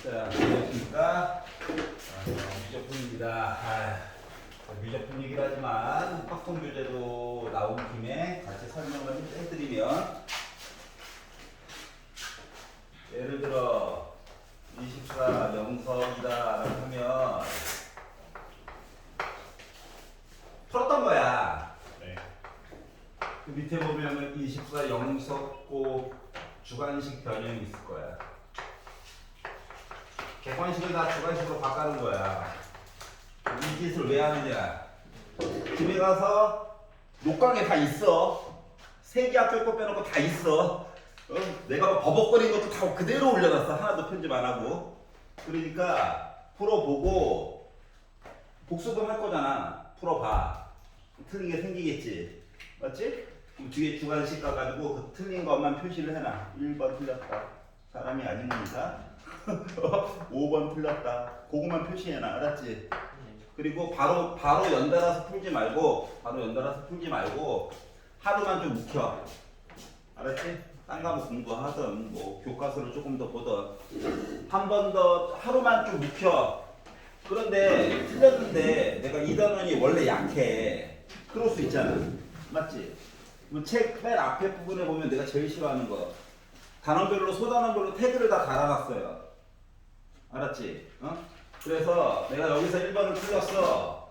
자, 안녕하십니까. 미적분입니다. 미적분 얘기를 하지만 확통 교재로 나온 김에 같이 설명을 해드리면, 예를 들어 24 영석이다 라고 하면 풀었던 거야. 네. 그 밑에 보면은 24 영석고 주관식 변형이 있을 거야. 객관식을 다 주관식으로 바꾸는 거야. 이 짓을 왜 하느냐? 집에 가서 녹강에 다 있어. 세개 합칠 거 빼놓고 다 있어. 내가 막 버벅거린 것도 다 그대로 올려놨어. 하나도 편집 안 하고. 그러니까 풀어보고 복습은 할 거잖아. 풀어봐. 틀린 게 생기겠지. 맞지? 그럼 뒤에 주관식 가가지고 그 틀린 것만 표시를 해놔. 1번 틀렸다. 사람이 아닌 거니까. 5번 틀렸다. 그거만 표시해놔. 알았지? 그리고 바로 연달아서 풀지 말고 하루만 좀 묵혀. 알았지? 딴 과목 공부하든 뭐 교과서를 조금 더 보든 한 번 더 하루만 좀 묵혀. 그런데 틀렸는데 내가 이 단원이 원래 약해. 그럴 수 있잖아. 맞지? 책 맨 앞에 부분에 보면 내가 제일 싫어하는 거 단원별로 소단원별로 태그를 다 달아놨어요. 알았지? 그래서 내가 여기서 1번을 틀렸어.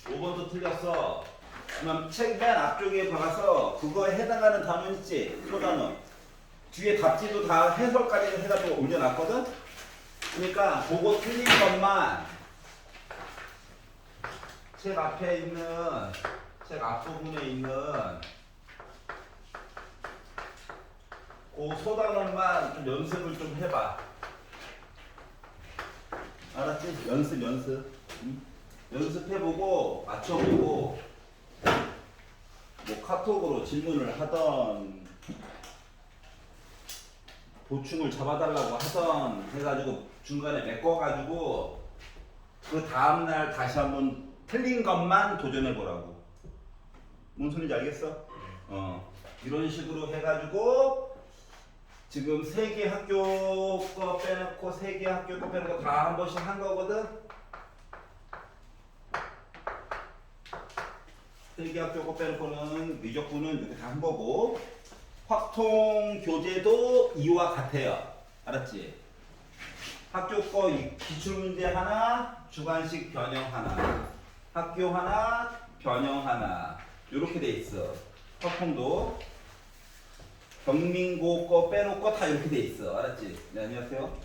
5번도 틀렸어. 그럼 책 맨 앞쪽에 봐서 그거에 해당하는 단원 있지? 소단원. 뒤에 답지도 다 해설까지 해가지고 올려놨거든? 그러니까 그거 틀린 것만 책 앞에 있는, 책 앞부분에 있는 그 소단원만 좀 연습을 좀 해봐. 알았지? 연습. 응? 연습해보고 맞춰보고 뭐 카톡으로 질문을 하던 보충을 잡아달라고 하던 해가지고 중간에 메꿔가지고 그 다음날 다시 한번 틀린 것만 도전해보라고. 뭔 소리인지 알겠어? 이런 식으로 해가지고 지금 3개 학교 거 빼놓고 3개 학교 거 빼놓고 다 한 번씩 한 거거든? 3개 학교 거 빼놓고는 미적분은 이렇게 다 한 거고 확통 교재도 이와 같아요. 알았지? 학교 거 기출문제 하나, 주관식 변형 하나, 학교 하나, 변형 하나 이렇게 돼 있어. 확통도 경민고 거 빼놓고 다 이렇게 돼 있어. 알았지? 네, 안녕하세요.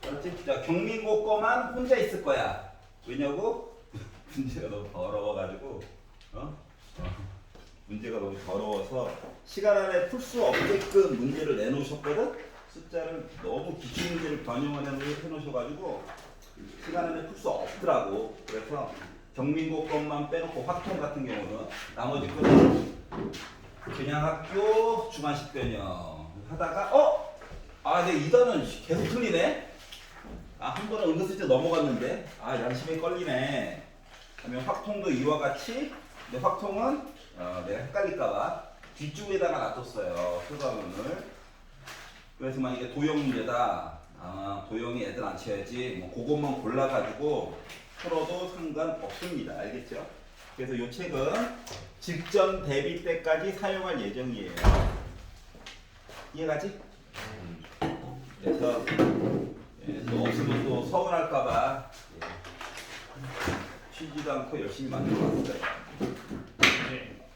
알았지? 자, 경민고 거만 혼자 있을 거야. 왜냐고? 문제가 너무 더러워가지고 문제가 너무 더러워서 시간 안에 풀 수 없게끔 문제를 내놓으셨거든? 숫자를 너무 기출 문제를 변형을 해놓으셔가지고 시간 안에 풀 수 없더라고. 그래서 경민고 것만 빼놓고 확통 같은 경우는 나머지 거는 그냥 학교 주관식 변형 하다가 내 이단은 계속 틀리네? 한 번은 은근슬쩍 넘어갔는데 양심이 걸리네. 그러면 확통도 이와 같이, 근데 확통은 내가 헷갈릴까봐 뒤쪽에다가 놔뒀어요. 표가문을. 그래서 만약에 도형 문제다, 도형이 애들 안 쳐야지, 뭐 그것만 골라가지고 풀어도 상관없습니다. 알겠죠? 그래서 이 책은 직전 대비 때까지 사용할 예정이에요. 이해가지? 그래서 또 없으면 또 서운할까봐 쉬지도 않고 열심히 만들어봤어요.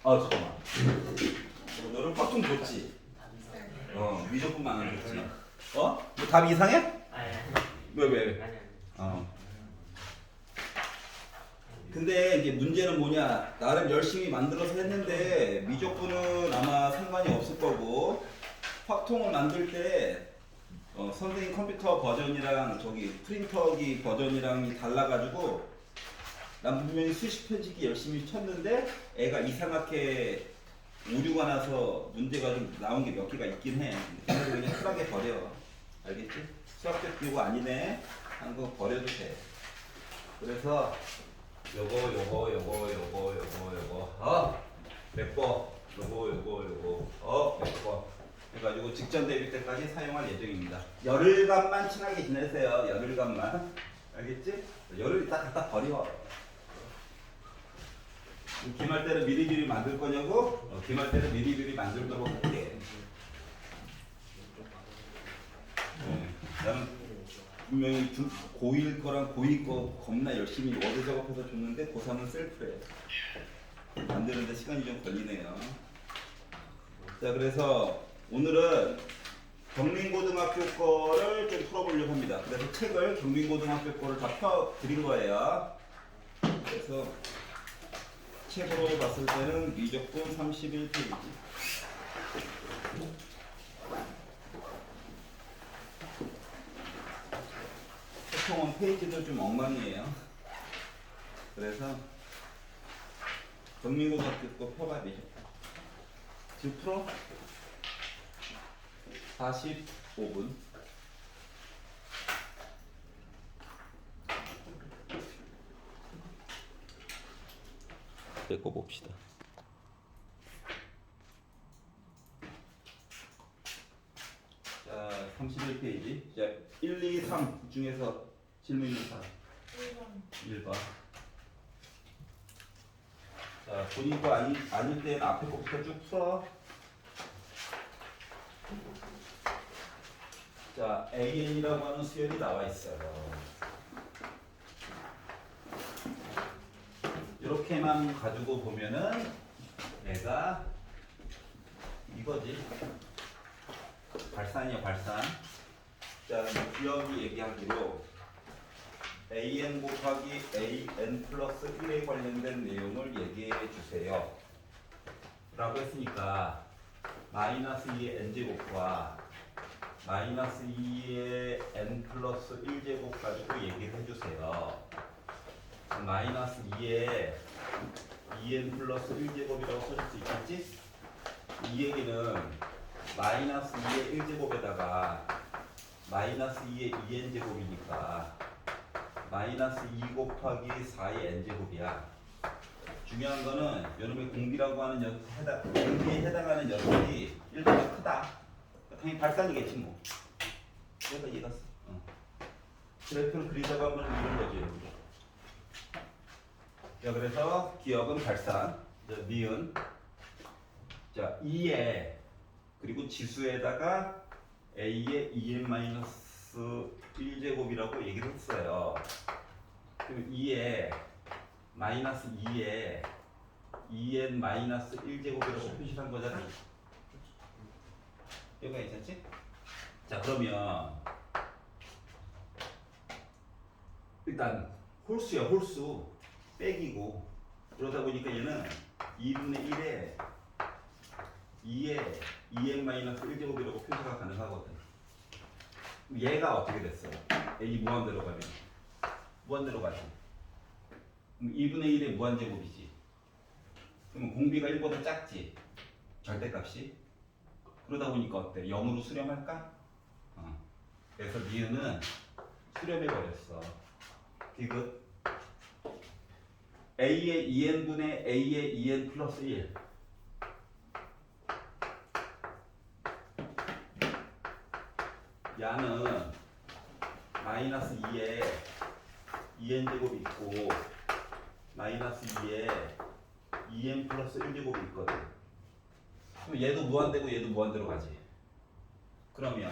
잠깐만. 너를 확통 줬지? 미적분만 안 줬지? 뭐 답이 이상해? 왜? 근데 이게 문제는 뭐냐, 나름 열심히 만들어서 했는데 미적분은 아마 상관이 없을 거고 확통을 만들 때 선생님 컴퓨터 버전이랑 저기 프린터기 버전이랑이 달라가지고 난 분명히 수식 편집기 열심히 쳤는데 애가 이상하게 오류가 나서 문제가 좀 나온 게 몇 개가 있긴 해. 그래서 그냥 쿨하게 버려. 알겠지? 수학적 기호가 아니네 하는 거 버려도 돼. 그래서 요거 몇 번, 요거 몇 번. 해가지고 직전 대비 때까지 사용할 예정입니다. 열흘간만 친하게 지내세요. 열흘간만. 알겠지? 열흘 있다 갖다 버려. 기말 때는 미리미리 만들 거냐고? 기말 때는 미리미리 만들도록 할게. 나는 분명히 고1 거랑 고2 거 겁나 열심히 워드 작업해서 줬는데 고3은 셀프래. 만드는데 시간이 좀 걸리네요. 자, 그래서 오늘은 경민고등학교 거를 좀 풀어보려고 합니다. 그래서 책을 경민고등학교 거를 다 펴드린 거예요. 그래서 책으로 봤을 때는 미적분 31페이지. 보통은 페이지도 좀 엉망이에요. 그래서 경민고등학교 거 펴봐야 되죠. 지금 풀어? 45분. 떼고 봅시다. 자, 31페이지. 자, 1, 2, 3 중에서 질문 있는 사람. 1번. 자, 본인 거 아닐 때는 앞에 거부터 쭉 풀어. 자, AN이라고 하는 수열이 나와 있어요. 이렇게만 가지고 보면은 얘가 이거지. 발산이야, 발산. 자, 기억이 얘기하기로 AN 곱하기 AN 플러스 1에 관련된 내용을 얘기해 주세요. 라고 했으니까 마이너스 2의 n제곱과 마이너스 2의 n 플러스 1제곱 가지고 얘기를 해주세요. 마이너스 2의 2n 플러스 1제곱이라고 써줄 수 있겠지? 이 얘기는 마이너스 2의 1제곱에다가 마이너스 2의 2n제곱이니까 마이너스 2 곱하기 4의 n제곱이야. 중요한 거는 요놈의 공비라고 하는 공비에 해당하는 녀석이 1보다 크다. 당연히 발산이겠지 뭐. 그래서 이해갔어. 그래프를 그리다가 한번 이런 거지. 자, 그래서 기억은 발산. 자, 니은. 자, 2에 그리고 지수에다가 a의 2n-1제곱이라고 얘기를 했어요. 그럼 2에 마이너스 2에 2n-1제곱이라고 표시를 한 거잖아. 여기가 괜찮지? 자, 그러면 일단 홀수야, 홀수. 빼기고. 그러다 보니까 얘는 2분의 1에 2에 2n-1제곱이라고 표시가 가능하거든. 얘가 어떻게 됐어? a 무한대로 가면 무한대로 가지. 그럼 2분의 1의 무한제곱이지. 그러면 공비가 1보다 작지. 절대값이. 그러다 보니까 어때? 0으로 수렴할까? 그래서 니은은 수렴해버렸어. 디귿. a의 2n분의 a의 2n 플러스 1. 야는 마이너스 2에 2n제곱이 있고 마이너스 2에 2n 플러스 1제곱이 있거든. 그럼 얘도 무한대고 얘도 무한대로 가지. 그러면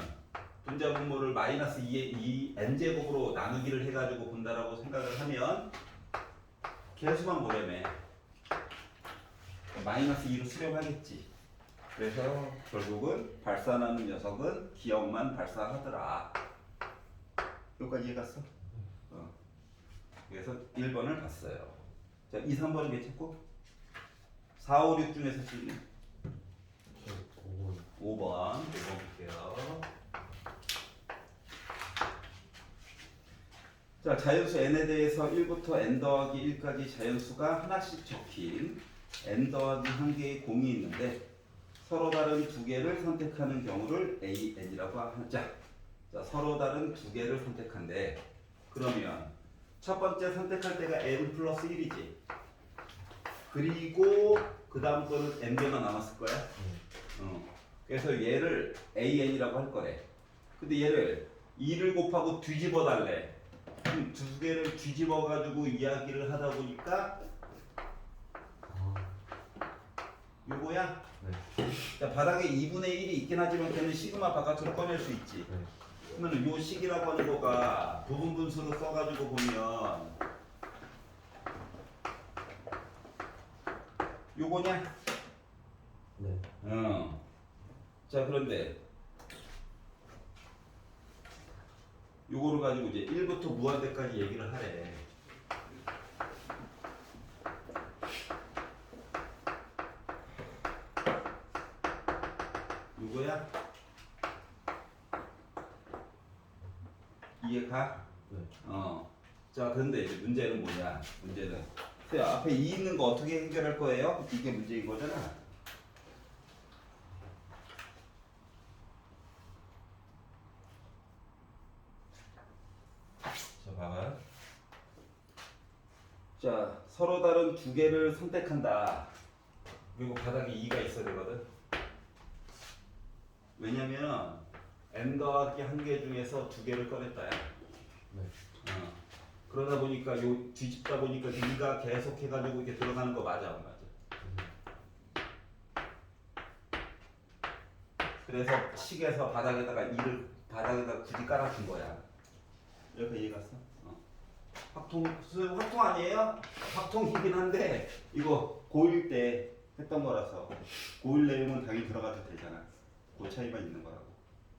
분자분모를 마이너스 2의 2n제곱으로 나누기를 해가지고 본다라고 생각을 하면 개수만 보려면 마이너스 2로 수렴하겠지. 그래서 결국은 발산하는 녀석은 기억만 발산하더라. 여기까지 이해갔어? 그래서 1번을 봤어요. 자, 2, 3번은 괜찮고 4, 5, 6 중에서 질문 5번 볼게요. 자, 자연수 n에 대해서 1부터 n 더하기 1까지 자연수가 하나씩 적힌 n 더하기 1개의 공이 있는데 서로 다른 두 개를 선택하는 경우를 AN이라고 하자. 자, 서로 다른 두 개를 선택한대. 그러면 첫 번째 선택할 때가 n 플러스 1이지. 그리고 그 다음 거는 n 개가 남았을 거야. 그래서 얘를 AN이라고 할 거래. 근데 얘를 2를 곱하고 뒤집어 달래. 그럼 두 개를 뒤집어 가지고 이야기를 하다 보니까 요거야. 네. 자, 바닥에 2분의 1이 있긴 하지만 걔는 시그마 바깥으로 꺼낼 수 있지. 네. 그러면 요 식이라고 하는 거가 부분 분수로 써가지고 보면 요거냐? 네. 자, 그런데 요거를 가지고 이제 1부터 무한대까지 얘기를 하래. 요거야? 이해가? 네. 자, 그런데 이제 문제는 뭐냐? 문제는 앞에 2 있는 거 어떻게 해결할 거예요? 이게 문제인 거잖아. 자, 봐봐. 자, 서로 다른 두 개를 선택한다. 그리고 바닥에 2가 있어야 되거든. 왜냐면 n 더하기 1개 중에서 두 개를 꺼냈다야. 네. 그러다 보니까 요 뒤집다 보니까 2가 계속 해가지고 이렇게 들어가는 거 맞아, 안 맞아? 그래서 식에서 바닥에다가 2를 바닥에다 굳이 깔아준 거야. 이렇게 이해 갔어? 확통 아니에요? 확통이긴 한데 이거 고1 때 했던 거라서 고1 내용은 당연히 들어가도 되잖아. 그 차이만 있는 거라고.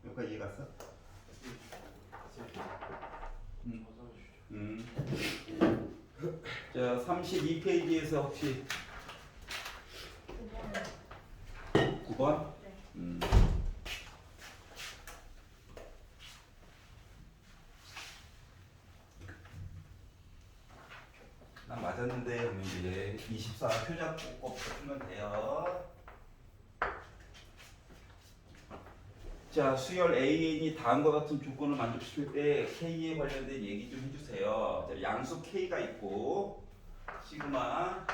여기까지 이해 갔어? 자, 32페이지에서 혹시 9번? 네. 난 맞았는데 그러면 이제 24 표작 꼭 쓰면 돼요. 자, 수열 AN이 다음과 같은 조건을 만족시킬 때 K에 관련된 얘기 좀 해주세요. 자, 양수 K가 있고 시그마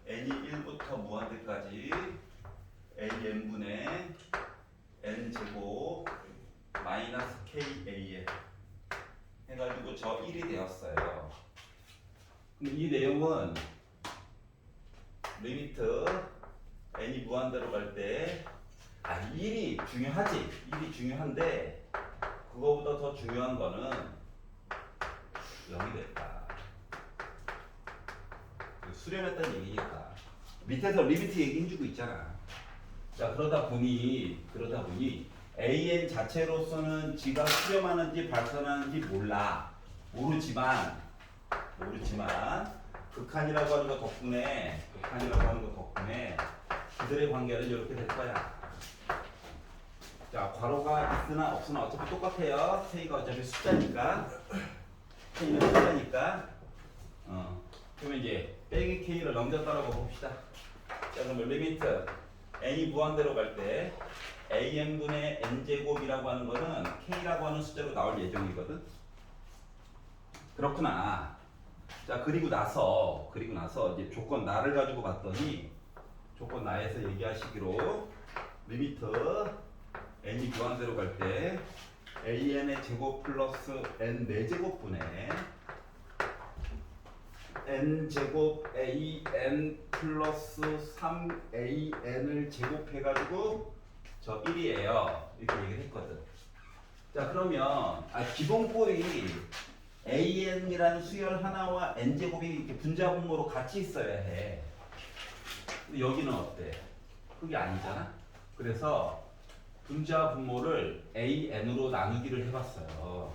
n이 1부터 무한대까지 AN분의 N제곱 마이너스 KAN 해가지고 저 1이 되었어요. 그럼 이 내용은 리미트 n이 무한대로 갈 때 1이 중요하지. 1이 중요한데 그거보다 더 중요한 거는 0이 됐다. 수렴했다는 얘기니까. 밑에서 리미트 얘기해주고 있잖아. 자, 그러다 보니 AN 자체로서는 지가 수렴하는지 발산하는지 모르지만 극한이라고 하는 거 덕분에 그들의 관계는 이렇게 될 거야. 자, 괄호가 있으나 없으나 어차피 똑같아요. K가 어차피 숫자니까. K는 숫자니까. 그러면 이제 빼기 K를 넘겼다라고 봅시다. 자, 그러면 리미트 n이 무한대로 갈 때 AN분의 N제곱이라고 하는 거는 K라고 하는 숫자로 나올 예정이거든. 그렇구나. 자, 그리고 나서 이제 조건 나를 가지고 봤더니 조건 나에서 얘기하시기로 리미트 n이 무한대로 갈 때 an의 제곱 플러스 n 4제곱분의 n 제곱 an 플러스 3an을 제곱해가지고 저 1이에요. 이렇게 얘기를 했거든. 자, 그러면 기본꼴이 an이라는 수열 하나와 n제곱이 이렇게 분자분모로 같이 있어야 해. 근데 여기는 어때? 그게 아니잖아. 그래서 분자분모를 an으로 나누기를 해봤어요.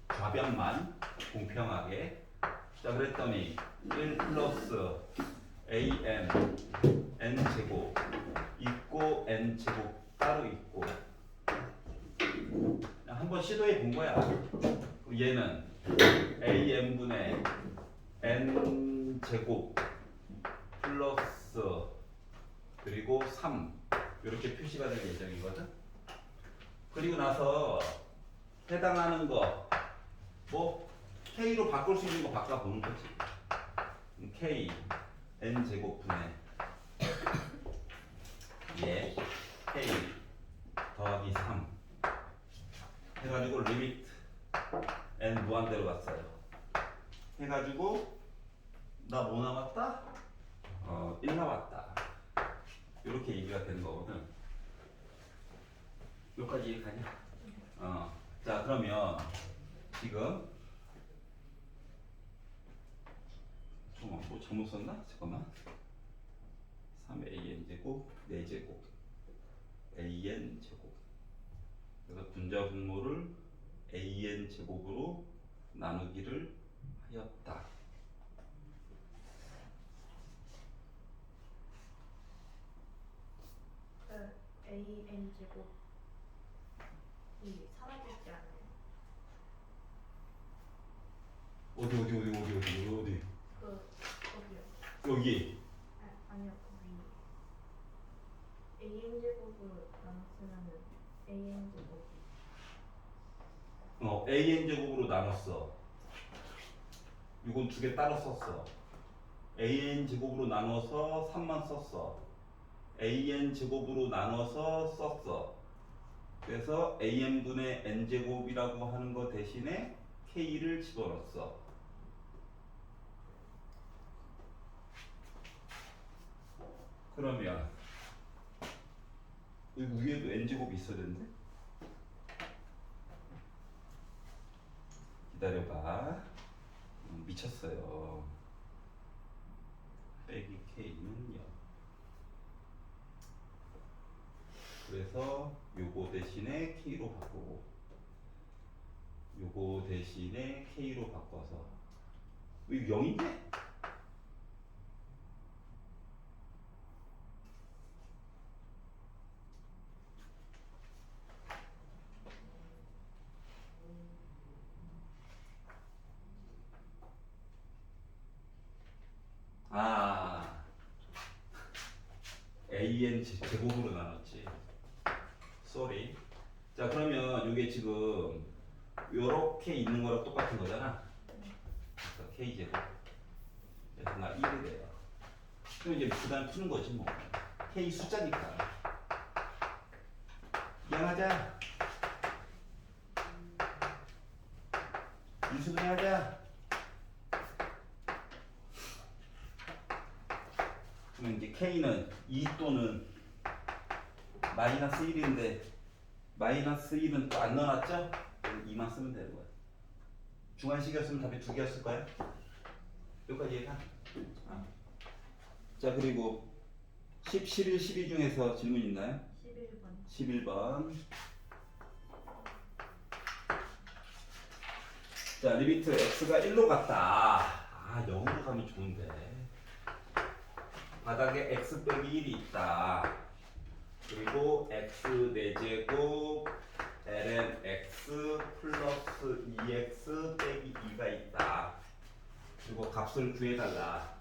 좌변만 공평하게. 자, 그랬더니 1 플러스 an n제곱 있고 n제곱 따로 있고 한번 시도해 본 거야. 얘는 an분의 n제곱 플러스 그리고 3 이렇게 표시가 될 예정이거든. 그리고 나서 해당하는 거 뭐 K로 바꿀 수 있는 거 바꿔보는 거지. K n제곱분의 K 더하기 3 해가지고 리미트 n 무한대로 갔어요. 해가지고 나 뭐 남았다? 1 남았다. 이렇게 얘기가 되는 거거든. 여기까지 이해가냐? 자 그러면 지금 잠깐만 뭐 잘못 썼나? 잠깐만 3an 제곱 4제곱 an 제곱 그래서 분자 분모를 an 제곱으로 나누기를 하였다. AN 제곱이 사라지지 않아요? 어디 거기요. 여기 아니요, 거기 AN 제곱으로 나눴으면은 AN 제곱. an 제곱으로 나눴어. 이건 두 개 따로 썼어. an 제곱으로 나눠서 3만 썼어. an 제곱으로 나눠서 썼어. 그래서 an분의 n 제곱이라고 하는 거 대신에 k를 집어넣었어. 그러면 여기 위에도 n 제곱이 있어야 되는데? 기다려봐. 미쳤어요. 빼기 k는 0. 그래서 요거 대신에 k로 바꾸고 요거 대신에 k로 바꿔서 이거 0인데? an 제곱으로 나눴지. 쏘리. 자 그러면 이게 지금 요렇게 있는 거랑 똑같은 거잖아. 그래서 k 제곱. 그래서 나 1이 돼요. 그럼 이제 그 다음 푸는 거지 뭐. k 숫자니까. 이양하자. 인수분해하자. 그러면 이제 k는 2 또는 마이너스 1인데 마이너스 1은 또 안 넣어놨죠? 2만 쓰면 되는 거야. 주관식이었으면 답이 2개였을 거야. 여기까지 이해가? 자 그리고 10, 11, 12 중에서 질문 있나요? 11번. 11번. 자 리미트 x가 1로 갔다. 0으로 가면 좋은데 바닥에 x 빼기 1이 있다. 그리고 x 4제곱 ln x 플러스 2x 빼기 2가 있다. 그리고 값을 구해달라.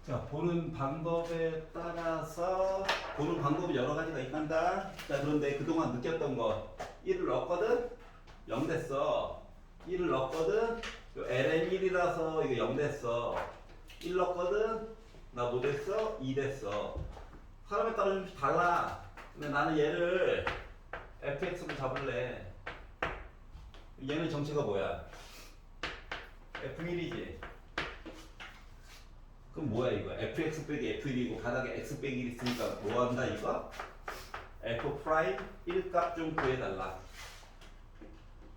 자 보는 방법에 따라서 보는 방법이 여러 가지가 있단다. 자 그런데 그동안 느꼈던 거 1을 넣었거든? 0 됐어. 1을 넣었거든? ln 1이라서 이거 0 됐어. 1 넣었거든? 나 뭐 됐어? 2 됐어. 사람에 따라 좀 달라. 근데 나는 얘를 fx로 잡을래. 얘는 정체가 뭐야? f1이지. 그럼 뭐야 이거? fx 빼기 f1이고 바닥에 x 빼기 1 있으니까 뭐 한다 이거? f 프라임 1값 좀 구해달라.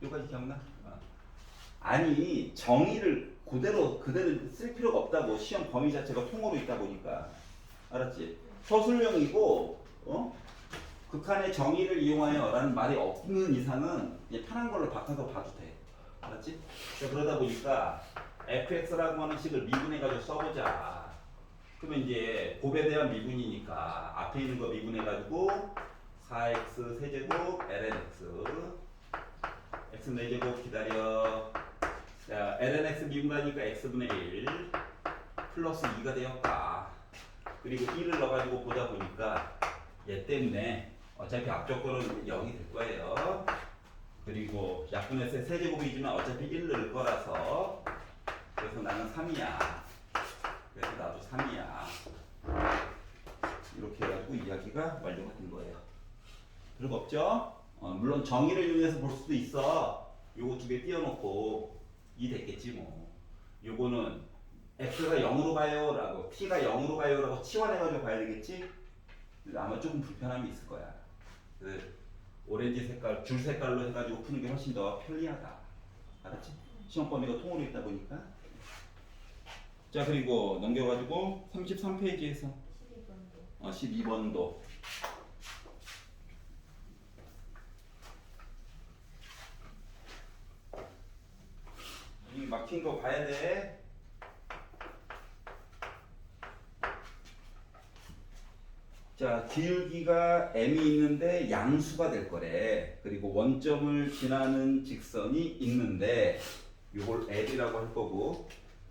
여기까지 기억나? 아니 정의를 그대로 쓸 필요가 없다고. 시험 범위 자체가 통으로 있다 보니까. 알았지? 서술형이고 극한의 정의를 이용하여 라는 말이 없는 이상은 이제 편한 걸로 바꿔서 봐도 돼. 알았지? 자, 그러다 보니까 fx라고 하는 식을 미분해가지고 써보자. 그러면 이제 곱에 대한 미분이니까 앞에 있는 거 미분해가지고 4x 세제곱 ln x x 4제곱 기다려. 자, ln x 미분하니까 x분의 1 플러스 2가 되었다. 그리고 1을 넣어가지고 보다 보니까 얘 때문에 어차피 앞조건은 0이 될 거예요. 그리고 약분의 세제곱이지만 어차피 1 넣을 거라서 그래서 나는 3이야. 그래서 나도 3이야. 이렇게 해가지고 이야기가 완료가 된 거예요. 별거 없죠? 물론 정의를 이용해서 볼 수도 있어. 요거 두 개 띄워놓고 2 됐겠지 뭐. 요거는 x가 0으로 가요 라고 t가 0으로 가요 라고 치환해가지고 봐야 되겠지? 근데 아마 조금 불편함이 있을 거야. 그 오렌지 색깔, 줄 색깔로 해가지고 푸는 게 훨씬 더 편리하다. 알았지? 시험 범위가 통으로 있다 보니까. 자, 그리고 넘겨가지고 33페이지에서 12번도 12번도. 이 막힌 거 봐야 돼. 자, 기울기가 m이 있는데 양수가 될 거래. 그리고 원점을 지나는 직선이 있는데 이걸 L이라고 할 거고,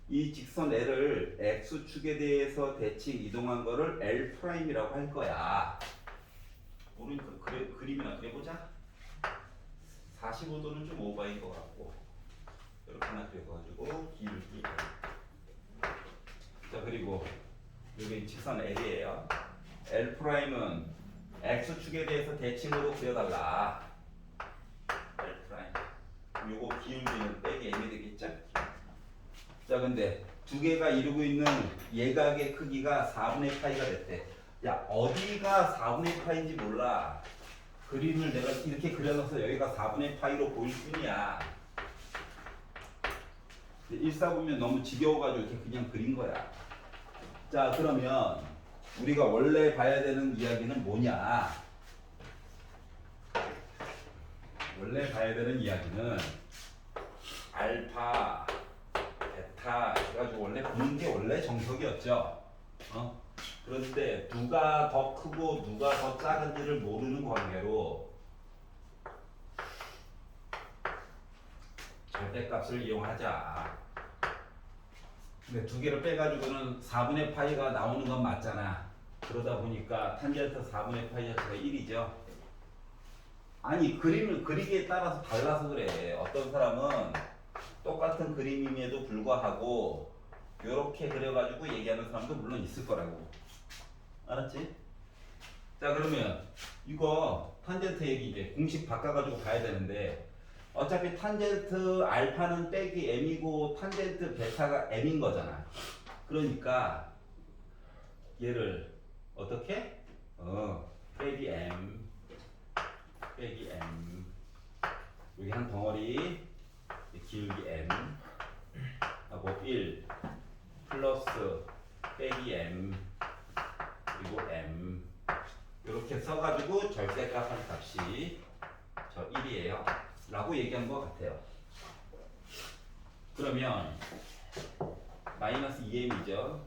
이 직선 L을 x축에 대해서 대칭 이동한 거를 L'이라고 할 거야. 모르니까 그림이나 그려보자. 45도는 좀 오버인 것 같고, 이렇게 하나 그려가지고 기울기 L. 자, 그리고 여기 직선 L이에요. L'은 x축에 대해서 대칭으로 그려달라. L'. 요거 기울기는 빼기 m이 되겠죠? 자, 근데 두 개가 이루고 있는 예각의 크기가 4분의 파이가 됐대. 야, 어디가 4분의 파인지 몰라. 그림을 내가 이렇게 그려놔서 여기가 4분의 파이로 보일 뿐이야. 일사 보면 너무 지겨워가지고 이렇게 그냥 그린 거야. 자, 그러면 우리가 원래 봐야 되는 이야기는 뭐냐? 원래 봐야 되는 이야기는 알파, 베타 해가지고 원래 보는 게 원래 정석이었죠. 그런데 누가 더 크고 누가 더 작은지를 모르는 관계로 절대값을 이용하자. 근데 두 개를 빼가지고는 4분의 파이가 나오는 건 맞잖아. 그러다 보니까 탄젠트 4분의 파이 자체가 1이죠. 아니, 그림을 그리기에 따라서 달라서 그래. 어떤 사람은 똑같은 그림임에도 불구하고 이렇게 그려가지고 얘기하는 사람도 물론 있을 거라고. 알았지? 자, 그러면 이거 탄젠트 얘기 이제 공식 바꿔가지고 봐야 되는데, 어차피 탄젠트 알파는 빼기 m이고 탄젠트 베타가 m인 거잖아. 그러니까 얘를 어떻게? 빼기 m 여기 한 덩어리 기울기 m 하고 1 플러스 빼기 m 그리고 m 이렇게 써가지고 절대값 한 값이 저 1이에요 라고 얘기한 것 같아요. 그러면 마이너스 2m이죠.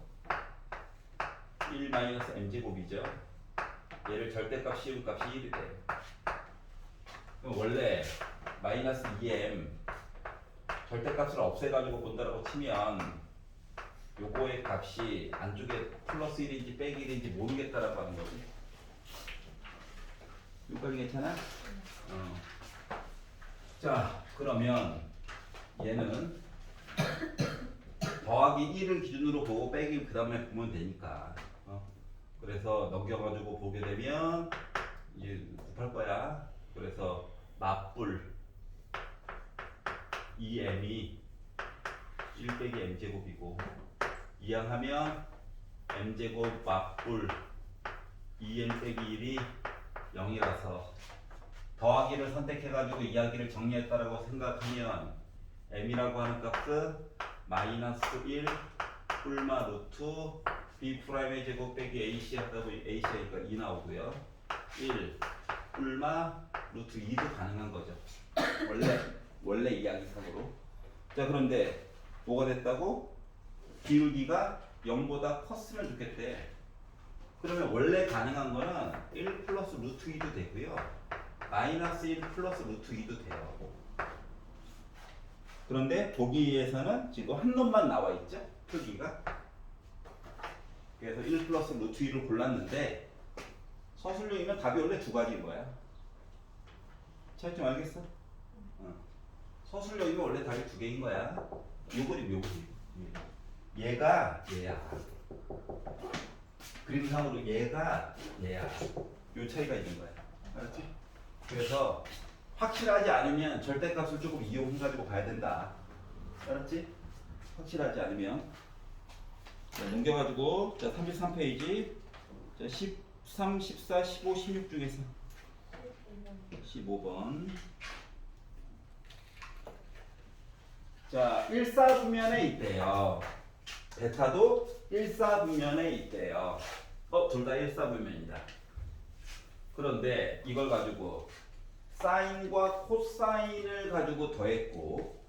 1 마이너스 m제곱이죠. 얘를 절대값 씌운 값이 1이 돼요. 그럼 원래 마이너스 2m 절대값을 없애가지고 본다라고 치면 요거의 값이 안쪽에 플러스 1인지 빼기 1인지 모르겠다라고 하는 거지. 여기까지 괜찮아? 자, 그러면 얘는 더하기 1을 기준으로 보고 빼기 그 다음에 보면 되니까. 그래서 넘겨가지고 보게 되면 이제 곱할 거야. 그래서 맞불 2m이 1 빼기 m제곱이고, 이항하면 m제곱 맞불 2m 빼기 1이 0이라서 더하기를 선택해가지고 이야기를 정리했다라고 생각하면 m이라고 하는 값은 마이너스 1 뿔마 루트 b 프라임의 제곱 빼기 ac 하다 보니 ac 하니까 2 나오고요. 1 뿔마 루트 2도 가능한 거죠. 원래 이야기상으로. 자, 그런데 뭐가 됐다고? 기울기가 0보다 컸으면 좋겠대. 그러면 원래 가능한 거는 1 플러스 루트 2도 되고요. 마이너스 1 플러스 루트 2도 돼요. 그런데 보기에서는 지금 한 놈만 나와 있죠? 크기가. 그래서 1 플러스 루트 2를 골랐는데 서술형이면 답이 원래 두 가지인 거야. 차이점 알겠어? 서술형이면 원래 답이 두 개인 거야. 요 그림. 얘가 얘야. 그림상으로 얘가 얘야. 요 차이가 있는 거야. 알았지? 그래서 확실하지 않으면 절대값을 조금 이용해가지고 가야 된다. 알았지? 확실하지 않으면. 자, 넘겨가지고 자 33페이지 자 13, 14, 15, 16 중에서 15번. 자, 일사분면에 있대요. 베타도 일사분면에 있대요. 둘 다 일사분면이다. 그런데 이걸 가지고 사인과 코사인을 가지고 더했고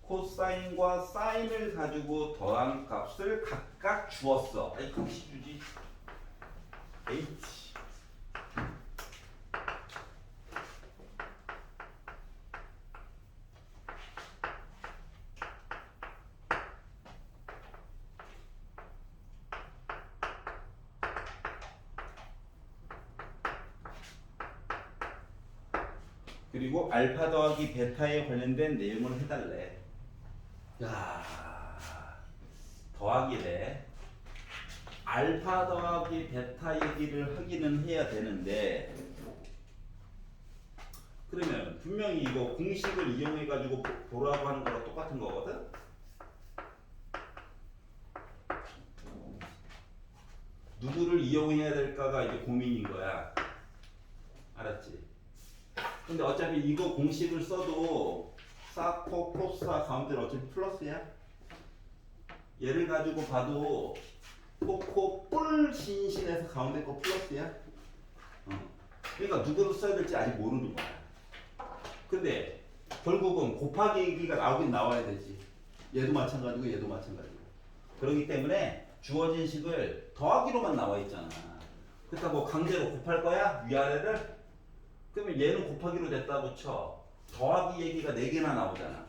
코사인과 사인을 가지고 더한 값을 각각 주었어. 아이 값이 주지. H. 그리고 알파 더하기 베타에 관련된 내용을 해달래. 야, 더하기래. 알파 더하기 베타 얘기를 하기는 해야 되는데, 그러면 분명히 이거 공식을 이용해 가지고 보라고 하는 거랑 똑같은 거거든. 누구를 이용해야 될까가 이제 고민인 거야. 알았지? 근데 어차피 이거 공식을 써도 사코 코사 가운데는 어차피 플러스야. 얘를 가지고 봐도 코코 뿔 신신해서 가운데 거 플러스야. 그러니까 누구를 써야 될지 아직 모르는 거야. 근데 결국은 곱하기 얘기가 나오긴 나와야 되지. 얘도 마찬가지고 얘도 마찬가지고. 그렇기 때문에 주어진 식을 더하기로만 나와 있잖아. 그렇다고 강제로 곱할 거야? 위아래를? 그러면 얘는 곱하기로 됐다고 쳐. 더하기 얘기가 4개나 나오잖아.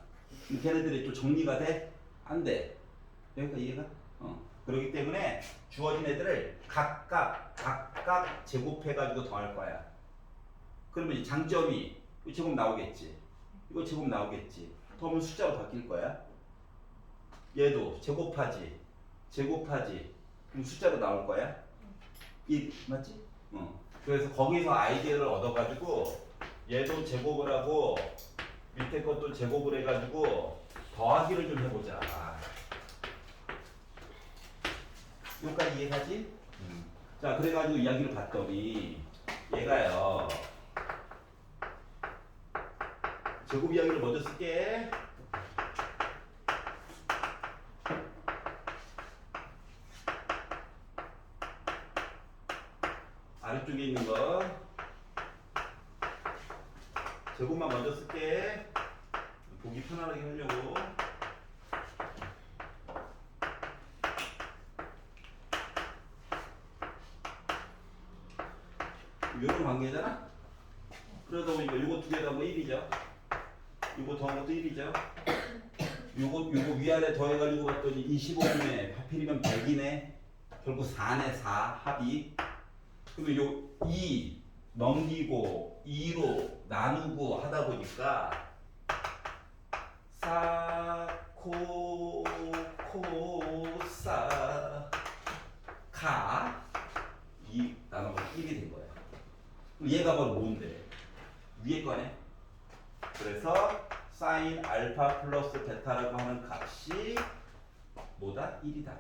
그럼 걔네들이 또 정리가 돼? 안 돼. 여기까지 이해가? 그렇기 때문에 주어진 애들을 각각 제곱해가지고 더할 거야. 그러면 이 장점이 이거 제곱 나오겠지. 이거 제곱 나오겠지. 더하면 숫자로 바뀔 거야. 얘도 제곱하지. 그럼 숫자로 나올 거야. 이 맞지? 그래서 거기서 아이디어를 얻어가지고 얘도 제곱을 하고 밑에 것도 제곱을 해가지고 더하기를 좀 해보자. 여기까지 이해가지? 자, 그래가지고 이야기를 봤더니 얘가요. 제곱 이야기를 먼저 쓸게. 아래쪽에 있는 거 제곱만 먼저 쓸게. 보기 편안하게 하려고. 이런 관계잖아. 그러다 보니까 요거 두 개 더하면 1이죠. 요거 더한 것도 1이죠. 요거 위아래 더해가지고 봤더니 25분에 하필이면 100이네. 결국 4네 4 합이. 그러면 요 2 넘기고 2로 나누고 하다 보니까 4 코사 가 2 나눠서 1이 된 거야. 그럼 얘가 바로 뭔데? 위에 거네. 그래서 사인 알파 플러스 베타라고 하는 값이 뭐다? 1이다.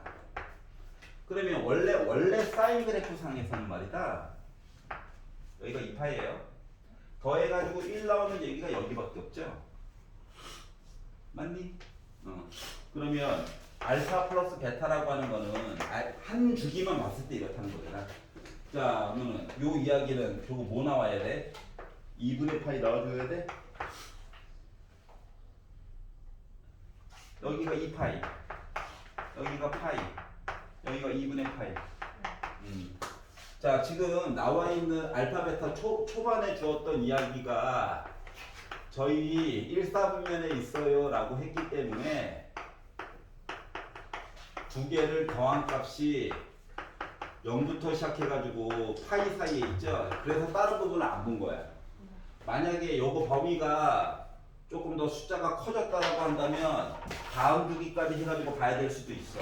그러면 원래 사인 그래프 상에서는 말이다. 여기가 2파이예요. 더해가지고 1 나오는 얘기가 여기밖에 없죠. 맞니? 그러면 알파 플러스 베타라고 하는 거는 한 주기만 봤을 때 이렇다는 거잖아. 자, 그러면 요 이야기는 결국 뭐 나와야 돼? 2분의 파이 나와줘야 돼? 여기가 2파이, 여기가 파이, 여기가 2분의 파이. 자, 지금 나와 있는 알파 베타 초반에 주었던 이야기가 저희 1사분면에 있어요 라고 했기 때문에 두 개를 더한 값이 0부터 시작해가지고 파이 사이에 있죠. 그래서 다른 부분을 안 본 거야. 만약에 요거 범위가 조금 더 숫자가 커졌다라고 한다면 다음 주기까지 해가지고 봐야 될 수도 있어.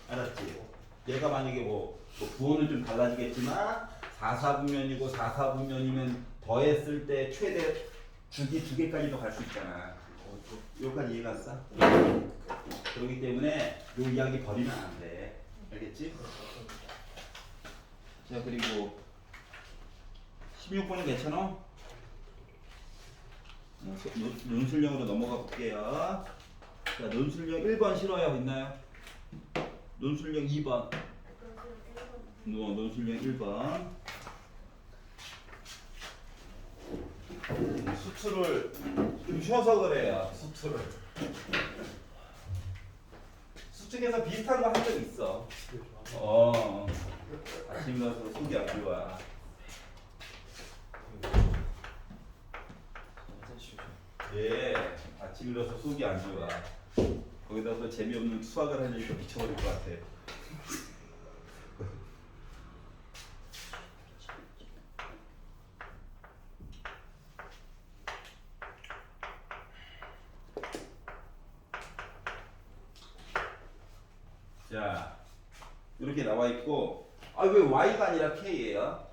알았지? 얘가 만약에 뭐 부호는 좀 달라지겠지만 4사분면이고 4사분면이면 더했을 때 최대 주기 2개까지도 갈 수 있잖아. 여기까지 이해갔어? 그렇기 때문에 요 이야기 버리면 안 돼. 알겠지? 자, 그리고 16번은 괜찮아? 논술형으로 넘어가 볼게요. 자, 논술형 1번 싫어요? 있나요? 논술형 2번. 논술형 1번. 수투를 좀 쉬어서 그래요. 수투를. 수특에서 비슷한 거 한 적 있어. 아침 일어나서 속이 안 좋아. 예, 아침 일어나서 속이 안 좋아. 거기다 또 재미없는 수학을 하니까 미쳐버릴 것 같아. 자, 이렇게 나와 있고, 왜 y가 아니라 k예요?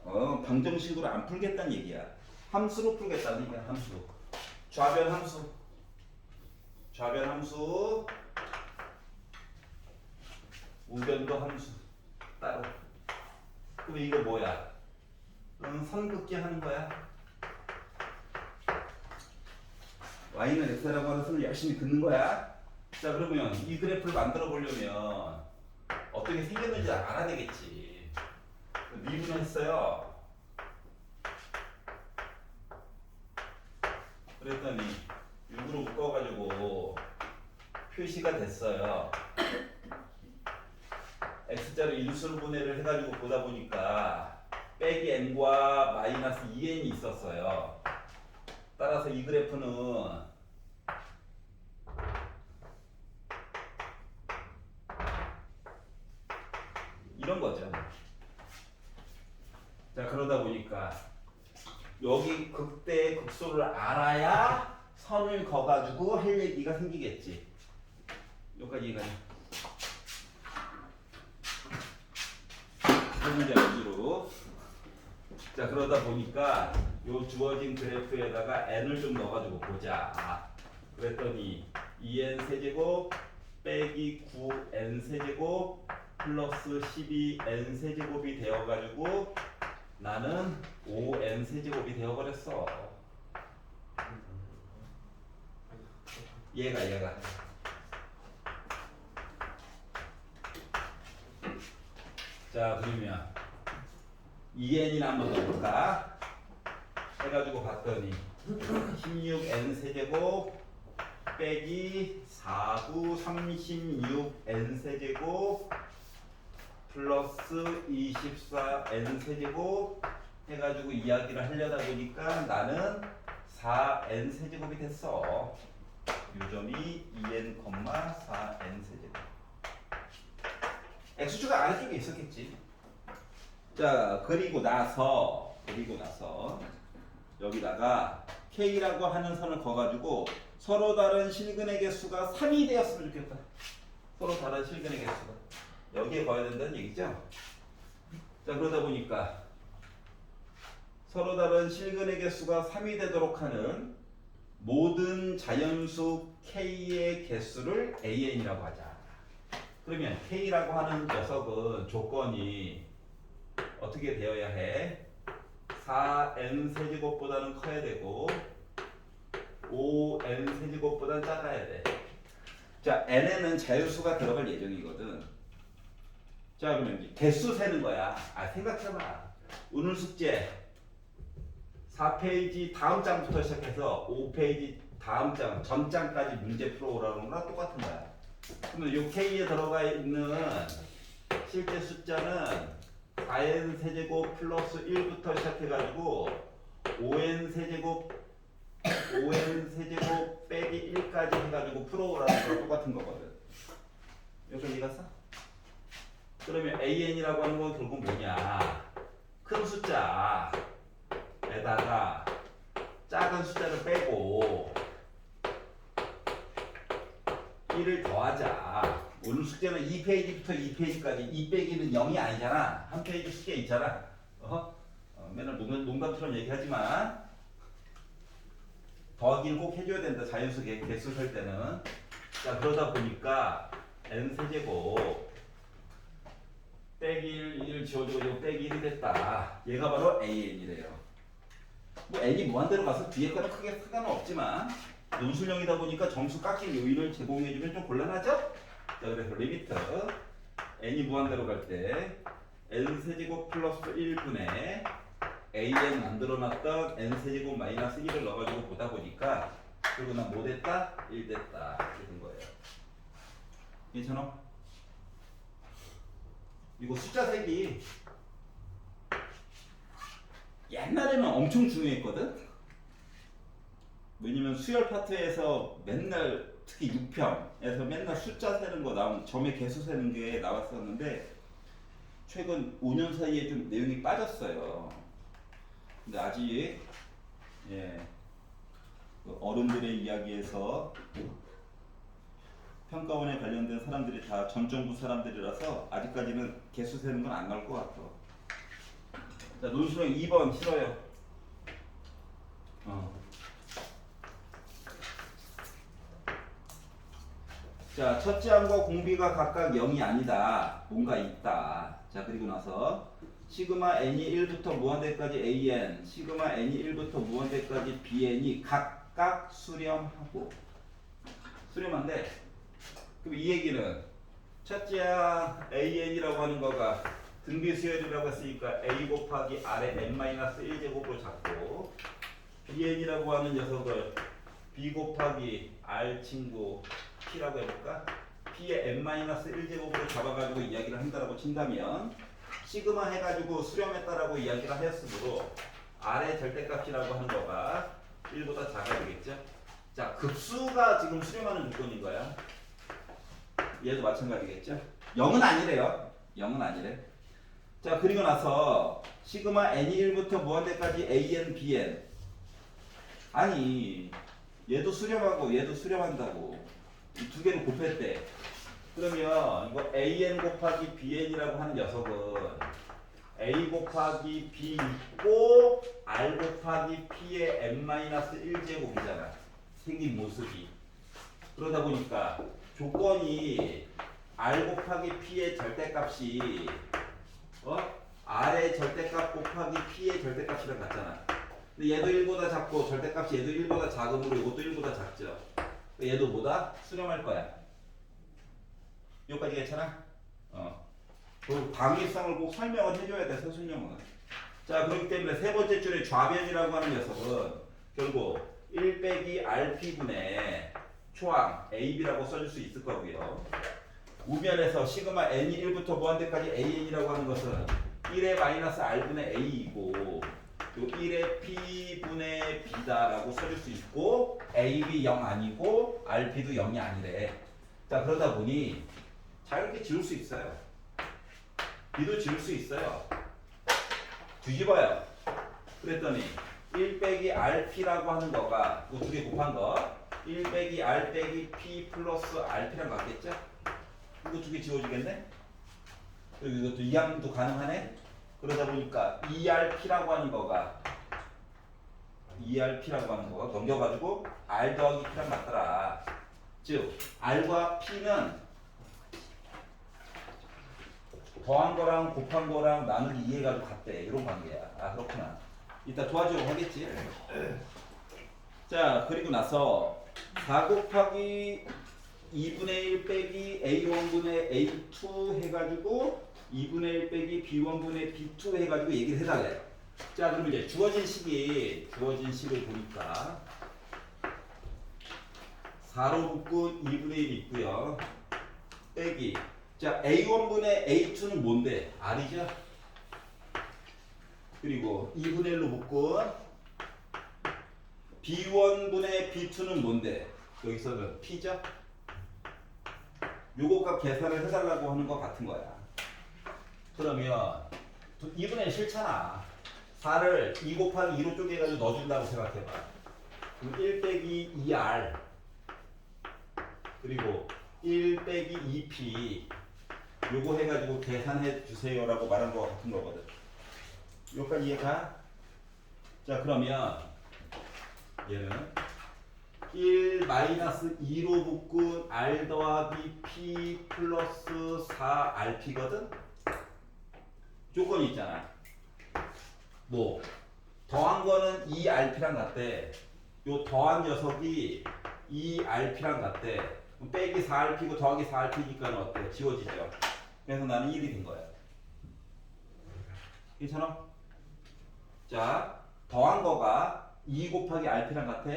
방정식으로 안 풀겠다는 얘기야. 함수로 풀겠다는 얘기야. 함수. 좌변 함수. 좌변 함수. 우변도 함수. 따로. 그럼 이거 뭐야? 선 긋기 하는 거야. y는 x라고 하는 선을 열심히 긋는 거야. 자, 그러면 이 그래프를 만들어 보려면 어떻게 생겼는지 알아야 되겠지. 미분했어요. 그랬더니 6으로 묶어가지고 표시가 됐어요. x자로 일술분해를 해가지고 보다 보니까 빼기 n과 마이너스 2n이 있었어요. 따라서 이 그래프는 이런 거죠. 자, 그러다 보니까 여기 극대 극소를 알아야 선을 그어가지고 할 얘기가 생기겠지. 여기까지 이해가냐? 문제 위주로. 자, 그러다 보니까 요 주어진 그래프에다가 n을 좀 넣어가지고 보자. 그랬더니 2n 세제곱 빼기 9n 세제곱 플러스 12n 세제곱이 되어가지고 나는 5n 세제곱이 되어버렸어. 얘가 자, 그러면 2n이나 한번 넣어볼까? 해가지고 봤더니 16n 세제곱 빼기 4구 36n 세제곱 플러스 24n 세제곱 해가지고 이야기를 하려다 보니까 나는 4n 세제곱이 됐어. 요점이 2n, 4n 세제곱. x축가 아래쪽에 있었겠지. 자, 그리고 나서 여기다가 k라고 하는 선을 그어가지고 서로 다른 실근의 개수가 3이 되었으면 좋겠다. 서로 다른 실근의 개수가 여기에 그어야 된다는 얘기죠. 자, 그러다 보니까 서로 다른 실근의 개수가 3이 되도록 하는 모든 자연수 k의 개수를 an이라고 하자. 그러면 k라고 하는 녀석은 조건이 어떻게 되어야 해? 4n 세제곱보다는 커야 되고 5n 세제곱보다는 작아야 돼. 자, n에는 자유수가 들어갈 예정이거든. 자, 그러면 이제 개수 세는 거야. 생각해봐. 오늘 숙제 4페이지 다음 장부터 시작해서 5페이지 다음 장, 전 장까지 문제 풀어오라는 거랑 똑같은 거야. 그러면 요 K에 들어가 있는 실제 숫자는 4n 세제곱 플러스 1부터 시작해가지고 5n 세제곱 빼기 1까지 해가지고 풀어오라는 거랑 똑같은 거거든. 여기까지 이해갔어? 그러면 an이라고 하는 건 결국 뭐냐? 큰 숫자에다가 작은 숫자를 빼고 1을 더하자. 오늘 숙제는 2페이지부터 2페이지까지 2 빼기는 0이 아니잖아. 한 페이지 숙제 있잖아. 맨날 농담처럼 얘기하지만 더하기는 꼭 해줘야 된다. 자연수 개수 셀 때는. 자, 그러다 보니까 n 세제곱 빼기 1 지워지고 빼기 1이 됐다. 얘가 바로 an이래요. 뭐 n이 무한대로 가서 뒤에 거는 크게 상관은 없지만 논술형이다 보니까 점수 깎일 요인을 제공해주면 좀 곤란하죠? 자, 그래서 리미트 n이 무한대로 갈 때 n 세제곱 플러스 1분의 an 만들어놨던 n 세제곱 마이너스 1을 넣어가지고 보다 보니까 그리고 난 뭐 됐다? 1 됐다. 이렇게 된 거예요. 괜찮아? 이거 숫자 세기 옛날에는 엄청 중요했거든? 왜냐면 수열 파트에서 맨날 특히 6편에서 맨날 숫자 세는 거 나온 점의 개수 세는 게 나왔었는데 최근 5년 사이에 좀 내용이 빠졌어요. 근데 아직 예, 그 어른들의 이야기에서 평가원에 관련된 사람들이 다 전 정부 사람들이라서 아직까지는 개수 세는 건 안 나올 것 같아. 자, 논술형 2번 싫어요. 자, 첫째 항과 공비가 각각 0이 아니다. 뭔가 있다. 자, 그리고 나서 시그마 n이 1부터 무한대까지 an, 시그마 n이 1부터 무한대까지 bn이 각각 수렴하고 수렴한데 그럼 이 얘기는 첫째 항 an이라고 하는 거가 등비 수열이라고 했으니까 a 곱하기 r의 n-1제곱으로 잡고 bn이라고 하는 녀석을 b 곱하기 r 친구 p라고 해볼까? p의 n-1제곱으로 잡아가지고 이야기를 한다라고 친다면 시그마 해가지고 수렴했다라고 이야기를 하였으므로 r의 절대값이라고 하는 거가 1보다 작아야 되겠죠? 자, 급수가 지금 수렴하는 조건인 거야. 얘도 마찬가지겠죠? 0은 아니래요. 0은 아니래. 자, 그리고 나서 시그마 n이 1부터 무한대까지 an, bn 아니 얘도 수렴하고 얘도 수렴한다고 이 두 개를 곱했대. 그러면 이거 an 곱하기 bn이라고 하는 녀석은 a 곱하기 b 있고 r 곱하기 p의 n-1제곱이잖아. 생긴 모습이. 그러다 보니까 조건이 r 곱하기 p의 절대값이 r의 절대값 곱하기 p의 절대값이랑 같잖아. 근데 얘도 1보다 작고 절대값이 얘도 1보다 작으므로 이것도 1보다 작죠. 얘도 뭐다? 수렴할 거야. 여기까지 괜찮아? 그 방위성을 꼭 설명을 해줘야 돼, 서술형은. 자, 그렇기 때문에 세 번째 줄에 좌변이라고 하는 녀석은 결국 1 빼기 rp분의 초항 ab라고 써줄 수 있을 거고요. 우변에서 시그마 n이 1부터 무한대까지 an이라고 하는 것은 1의 마이너스 r분의 a이고 또 1의 p분의 b다라고 써줄 수 있고 ab 0 아니고 rp도 0이 아니래. 자, 그러다 보니 자유롭게 지울 수 있어요. b도 지울 수 있어요. 뒤집어요. 그랬더니 1 빼기 rp라고 하는 거가 그 두 개 곱한 거 1 빼기 r 빼기 p 플러스 rp랑 같겠죠? 이거 두 개 지워지겠네? 그리고 이것도 이항도 가능하네? 그러다 보니까 ERP라고 하는 거가 넘겨가지고 R 더하기 P랑 맞더라. 즉 R과 P는 더한 거랑 곱한 거랑 나누기 2해가지고 같대. 이런 관계야. 아, 그렇구나. 이따 도와주려고 하겠지. 자, 그리고 나서 4 곱하기 2분의 1 빼기 A1분의 A2 해가지고 2분의 1 빼기 B1분의 B2 해가지고 얘기를 해달래. 자, 그럼 이제 주어진 식을 보니까 4로 묶은 2분의 1이 있고요. 빼기. 자, A1분의 A2는 뭔데? R이죠? 그리고 2분의 1로 묶은 B1분의 B2는 뭔데? 여기서는 P죠? 요거 값 계산을 해달라고 하는 거 같은 거야. 그러면 2분의 1 싫잖아. 4를 2 곱하기 2로 쪼개가지고 넣어준다고 생각해봐. 그럼 1 빼기 2R 그리고 1 빼기 2P 요거 해가지고 계산해 주세요라고 말한 거 같은 거거든. 여기까지 이해가? 자 그러면 얘는 1-2로 묶은 R 더하기 P 플러스 4RP거든? 조건이 있잖아. 뭐 더한 거는 2RP랑 같대. 요 더한 녀석이 2RP랑 같대. 그럼 빼기 4RP고 더하기 4RP니까 어때? 지워지죠. 그래서 나는 1이 된 거야. 괜찮아? 자, 더한 거가 2 곱하기 RP랑 같아.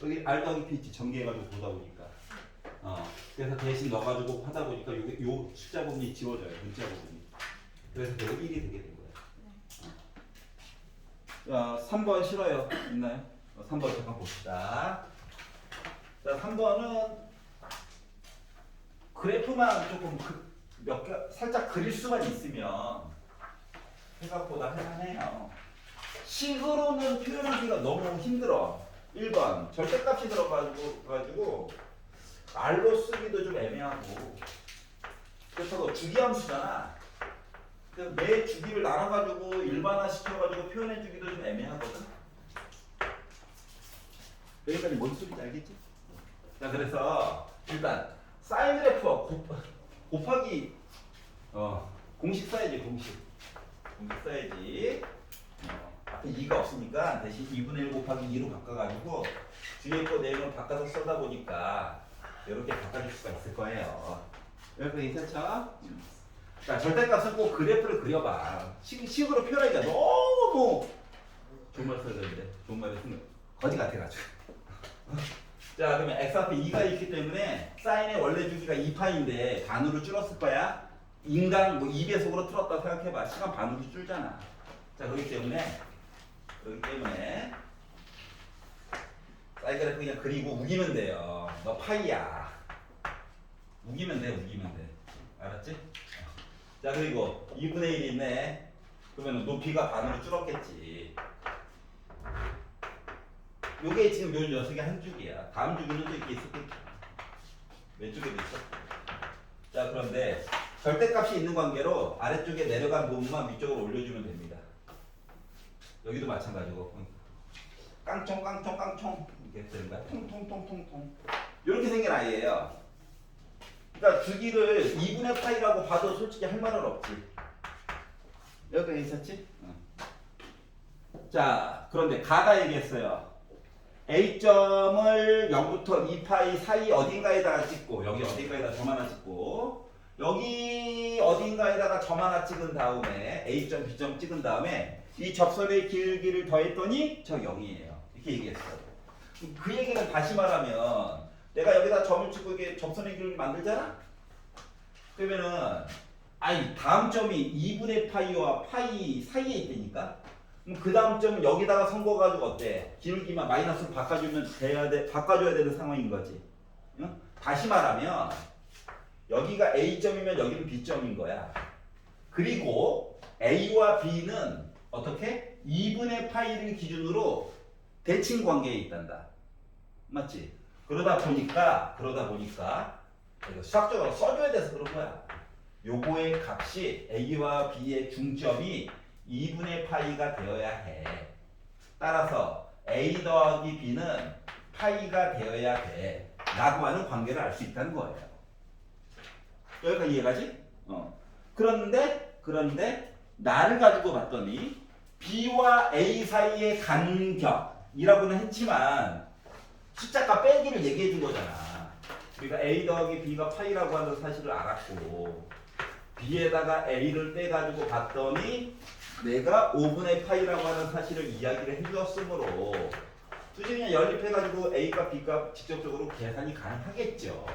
여기 R 더하기 P 있지. 전개해가지고 보다 보니까. 그래서 대신 넣어가지고 하다 보니까 요 숫자 부분이 지워져요. 문자 부분이. 그래서 결국 1이 되게 된 거야. 자, 3번 싫어요. 있나요? 3번 잠깐 봅시다. 자, 3번은 그래프만 조금 몇 개 살짝 그릴 수만 있으면 생각보다 할만해요. 식으로는 표현하기가 너무 힘들어. 1번 절대값이 들어가지고 R로 쓰기도 좀 애매하고 그렇다고 주기함수잖아. 그래서 매 주기를 나눠가지고 일반화 시켜가지고 표현해주기도 좀 애매하거든. 여기까지 뭔 소리인지 알겠지? 자 그래서 일단 사인 그래프와 곱하기 공식 써야지. 공식 써야지. 앞에 2가 없으니까 대신 2분의 1 곱하기 2로 바꿔가지고 뒤에 거 내용을 바꿔서 쓰다 보니까 이렇게 바꿔줄 수가 있을 거예요. 이렇게 괜찮죠? 자, 절대값은 꼭 그래프를 그려봐. 식으로 표현하기가 너무 좋은 말 써야 되는데 좋은 말을 쓰는 거지 같아가지고. 자, 그러면 x 앞에 2가 있기 때문에 사인의 원래 주기가 2파인데 반으로 줄었을 거야. 인간 뭐 2배속으로 틀었다 생각해봐. 시간 반으로 줄잖아. 자, 그렇기 때문에 사인 그래프 그냥 그리고 우기면 돼요. 너 파이야. 우기면 돼. 알았지? 자, 그리고 2분의 1이 있네. 그러면 높이가 반으로 줄었겠지. 요게 지금 요 녀석이 한 줄이야. 다음 주기는 또 이렇게 있을 거야. 왼쪽에도 있어. 자, 그런데 절대값이 있는 관계로 아래쪽에 내려간 부분만 위쪽으로 올려주면 됩니다. 여기도 마찬가지고 깡총 이렇게 되는 거야. 통통통통통 이렇게 생긴 아이예요. 그러니까 주기를 2분의 파이라고 봐도 솔직히 할 말은 없지. 여기까지 있었지? 자, 그런데 가다 얘기했어요. A점을 0부터 2파이 사이 어딘가에다가 찍고 여기 어딘가에다가 점 하나 찍고 여기 어딘가에다가 점 하나 찍은 다음에 A점, B점 찍은 다음에 이 접선의 길기를 더했더니 저 0이에요. 이렇게 얘기했어요. 그 얘기는 다시 말하면 내가 여기다 점을 찍고 이게 접선의 길을 만들잖아? 그러면은 다음 점이 2분의 파이와 파이 사이에 있다니까? 그럼 그 다음 점은 여기다가 선거가지고 어때? 기울기만 마이너스로 바꿔줘야 되는 상황인 거지. 응? 다시 말하면 여기가 A점이면 여기는 B점인 거야. 그리고 A와 B는 어떻게? 2분의 파이를 기준으로 대칭 관계에 있단다. 맞지? 그러다 보니까 이거 수학적으로 써줘야 돼서 그런 거야. 요거의 값이 A와 B의 중점이 2분의 파이가 되어야 해. 따라서 A 더하기 B는 파이가 되어야 돼. 라고 하는 관계를 알 수 있다는 거예요. 여기까지 이해가지? 그런데 나를 가지고 봤더니 B와 A 사이의 간격이라고는 했지만 숫자값 빼기를 얘기해 준 거잖아. 그러니까 A 더하기 B가 파이라고 하는 사실을 알았고 B에다가 A를 빼가지고 봤더니 내가 5분의 파이라고 하는 사실을 이야기를 해주었으므로 굳이 그냥 연립해가지고 A값 B값 직접적으로 계산이 가능하겠죠.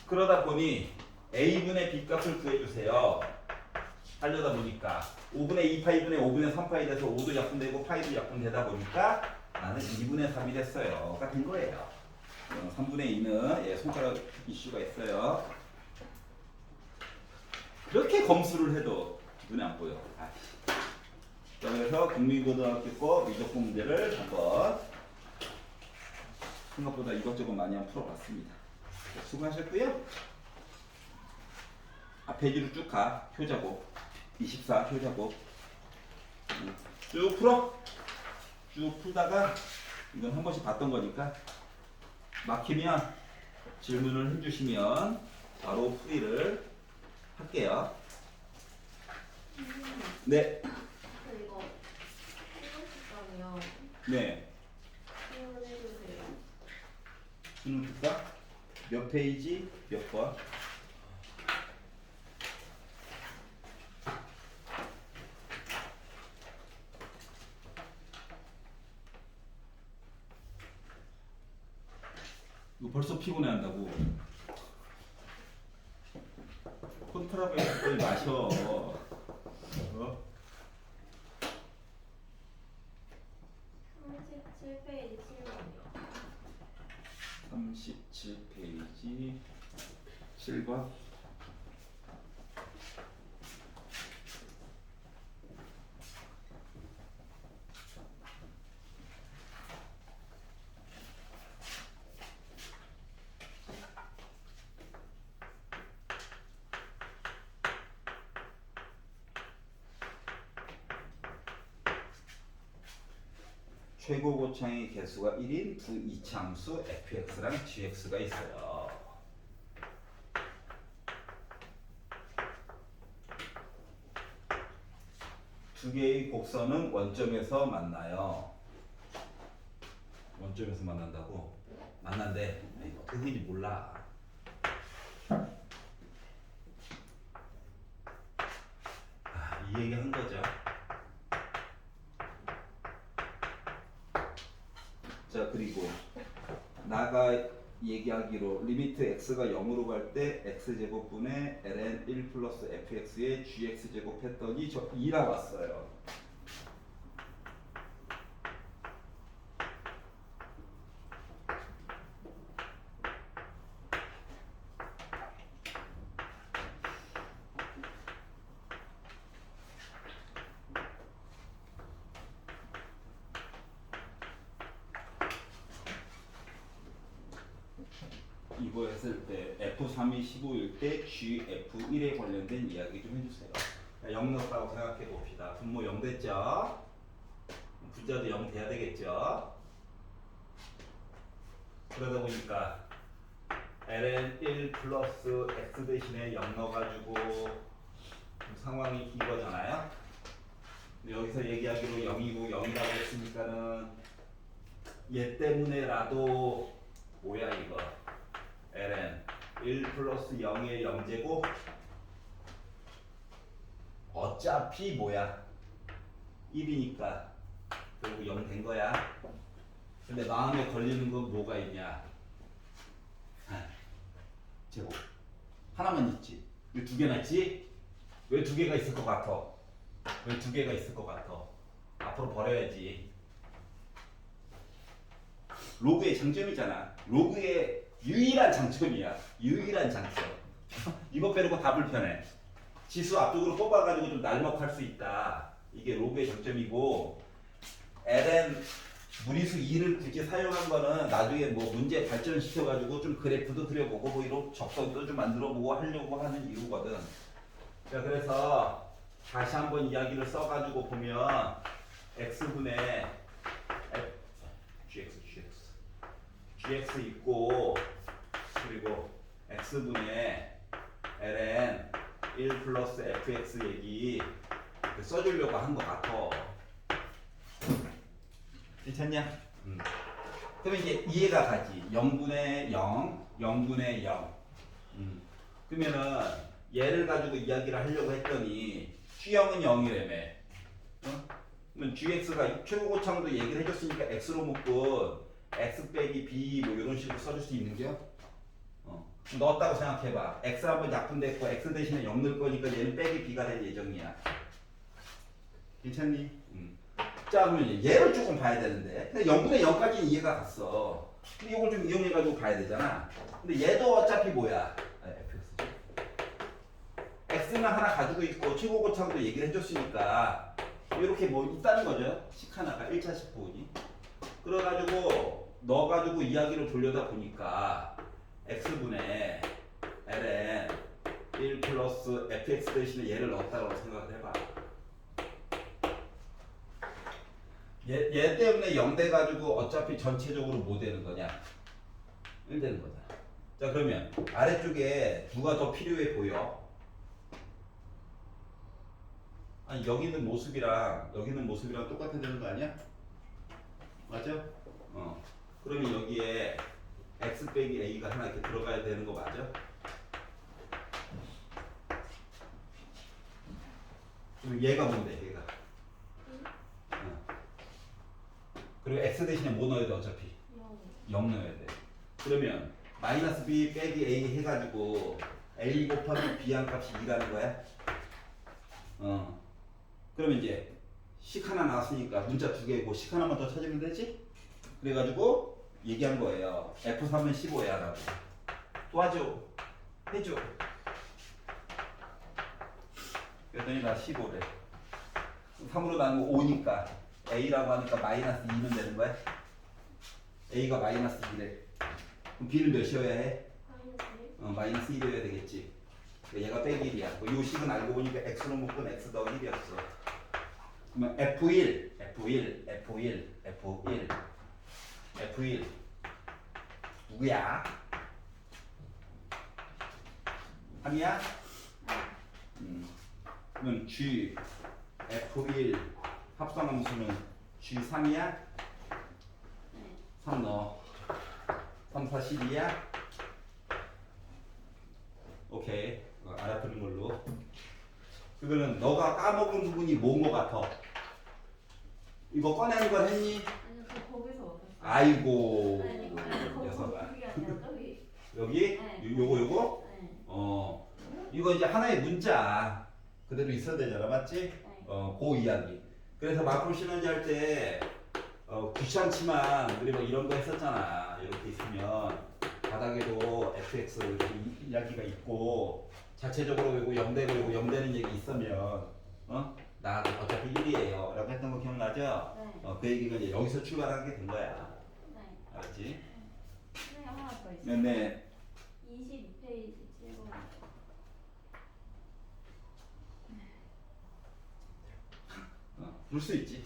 그러다 보니 A분의 B값을 구해주세요. 하려다 보니까 5분의 2파이분의 5분의 3파이 돼서 5도 약분되고 파이도 약분되다 보니까 나는 2분의 3이 됐어요. 가 된 거예요. 3분의 2는 손가락 이슈가 있어요. 그렇게 검수를 해도 눈에 안 보여. 자, 그래서 국민고등학교 거 미적분 문제를 한번 생각보다 이것저것 많이 한번 풀어봤습니다. 자, 수고하셨고요. 앞에 뒤로 쭉 가. 효자곡 24 효자곡 쭉 풀어. 쭉 풀다가 이건 한 번씩 봤던 거니까 막히면 질문을 해주시면 바로 풀이를 할게요. 네. 저 이거 해보실까요? 네. 표현해주세요. 수능 특강 몇 페이지 몇 번? 이거 벌써 피곤해한다고. 콘트라베이스 거의 마셔. 어? 37페이지 7번이요. 37페이지 7번. 최고 고창의 개수가 1인 두 이차함수 fx랑 gx가 있어요. 두 개의 곡선은 원점에서 만나요. 원점에서 만난다고? 만난대. 이거 어떻게 되는지 몰라. 이 얘기 한 거죠. 자, 그리고 나가 얘기하기로 리미트 x가 0으로 갈 때 x제곱분의 ln 1 플러스 fx의 gx제곱 했더니 저 2라 왔어요. 이거 했을 때 F3이 15일 때 GF1에 관련된 이야기 좀 해주세요. 0 넣었다고 생각해 봅시다. 분모 0 됐죠? 분자도 0 돼야 되겠죠? 그러다 보니까 ln 1 플러스 x 대신에 0 넣어가지고 상황이 긴 거잖아요? 근데 여기서 얘기하기로 0이고 0이라고 했으니까는 얘 때문에라도 뭐야 이거 ln 1 플러스 0의 0제곱 어차피 뭐야 1이니까 결국 0 된 거야. 근데 마음에 걸리는 건 뭐가 있냐? 제곱 하나만 있지. 왜 두 개나 있지? 왜 두 개가 있을 것 같아? 왜 두 개가 있을 것 같아? 앞으로 버려야지. 로그의 장점이잖아. 로그의 유일한 장점이야. 유일한 장점. 이거 빼놓고 다 불편해. 지수 앞쪽으로 뽑아가지고 좀 날먹할 수 있다. 이게 로그의 장점이고 ln 무리수 2를 굳이 사용한 거는 나중에 뭐 문제 발전시켜가지고 좀 그래프도 그려보고 뭐 이런 적성도 좀 만들어보고 하려고 하는 이유거든. 자, 그래서 다시 한번 이야기를 써가지고 보면 x분의 gx 있고 그리고 x분의 ln 1 플러스 fx 얘기 써주려고 한 것 같아. 괜찮냐? 그러면 이제 이해가 가지. 0분의 0, 0분의 0. 그러면은 얘를 가지고 이야기를 하려고 했더니 G형은 0이라며. 그러면 GX가 최고고창도 얘기를 해줬으니까 X로 묶은 X 빼기 B 뭐 이런 식으로 써줄 수 있는겨? 넣었다고 생각해봐. X 한번 약분됐고 X 대신에 0 넣을 거니까 얘는 빼기 B가 될 예정이야. 괜찮니? 자, 그러면 얘를 조금 봐야 되는데. 근데 0분의 0까지는 이해가 갔어. 근데 이걸 좀 이용해가지고 봐야 되잖아. 근데 얘도 어차피 뭐야? x는 하나 가지고 있고 최고고창도 얘기를 해줬으니까 이렇게 뭐 있다는 거죠. 식 하나가 1차 식분이. 그래가지고 넣어가지고 이야기를 돌려다 보니까 x분의 ln 1 플러스 fx 대신에 얘를 넣었다고 생각을 해봐. 얘 때문에 0 돼가지고 어차피 전체적으로 뭐 되는 거냐? 1 되는 거잖아. 자, 그러면 아래쪽에 누가 더 필요해 보여? 아니, 여기 있는 모습이랑 여기 있는 모습이랑 똑같아야 되는 거 아니야? 맞아? 그러면 여기에 x 빼기 a가 하나 이렇게 들어가야 되는 거 맞아? 그럼 얘가 뭔데? 얘가. 그리고 x 대신에 뭐 넣어야 돼 어차피? 0 넣어야 돼. 그러면 마이너스 b 빼기 a 해가지고 a 곱하기 b 한 값이 2라는 거야? 그러면 이제 식 하나 나왔으니까 문자 2개고 식 하나만 더 찾으면 되지? 그래가지고 얘기한 거예요. F3은 15야 라고. 도와줘. 해줘. 그랬더니 나 15래. 3으로 나누면 5니까 A라고 하니까 마이너스 2면 되는 거야? A가 마이너스 2래. 그럼 B는 몇이어야 해? 마이너스 1이어야 되겠지. 얘가 빼기 1이야. 이 식은 알고 보니까 X로 묶은 X 더하기 1이었어. 그러면 F1, F1, F1, F1, F1 누구야? 3이야? 그러면 G, F1 합성함수는 G3이야? 3 넣어. 3, 4, 12야? 오케이. 알아듣는 걸로. 그거는 너가 까먹은 부분이 뭔 거 같아? 이거 꺼내는 건 했니? 아니요, 저 거기서 얻었어요. 아이고. 아니, 녀석아. 그게 아니라 저기. 여기? 네. 요거? 네. 이거 이제 하나의 문자. 그대로 있어야 되잖아. 맞지? 네. 그 이야기. 그래서 마크로 시너지 할 때, 귀찮지만, 우리 뭐 이런 거 했었잖아. 이렇게 있으면, 바닥에도 fx 이렇게 이야기가 있고, 자체적으로 이거 0 되고 이거 0 되는 얘기 있으면, 나 어차피 1이에요. 라고 했던 거 기억나죠? 네. 그 얘기가 이제 여기서 출발하게 된 거야. 네. 알았지? 선생님 하나 더 있어요. 네네. 22페이지 7번. 그럴 수 있지.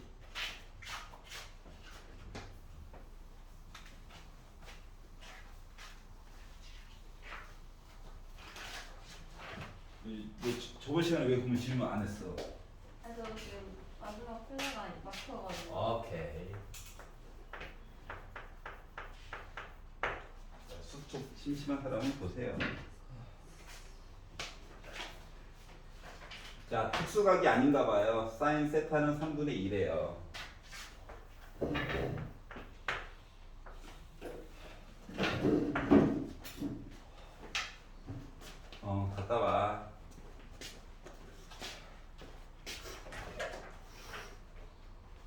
너 저번 시간에 왜 그러면 질문 안 했어? 아, 저 지금 마지막 플레가 막혀가지고. 오케이. 수축 심심한 사람은 보세요. 자, 특수각이 아닌가 봐요. 사인 세타는 3분의 1이에요. 갔다 와.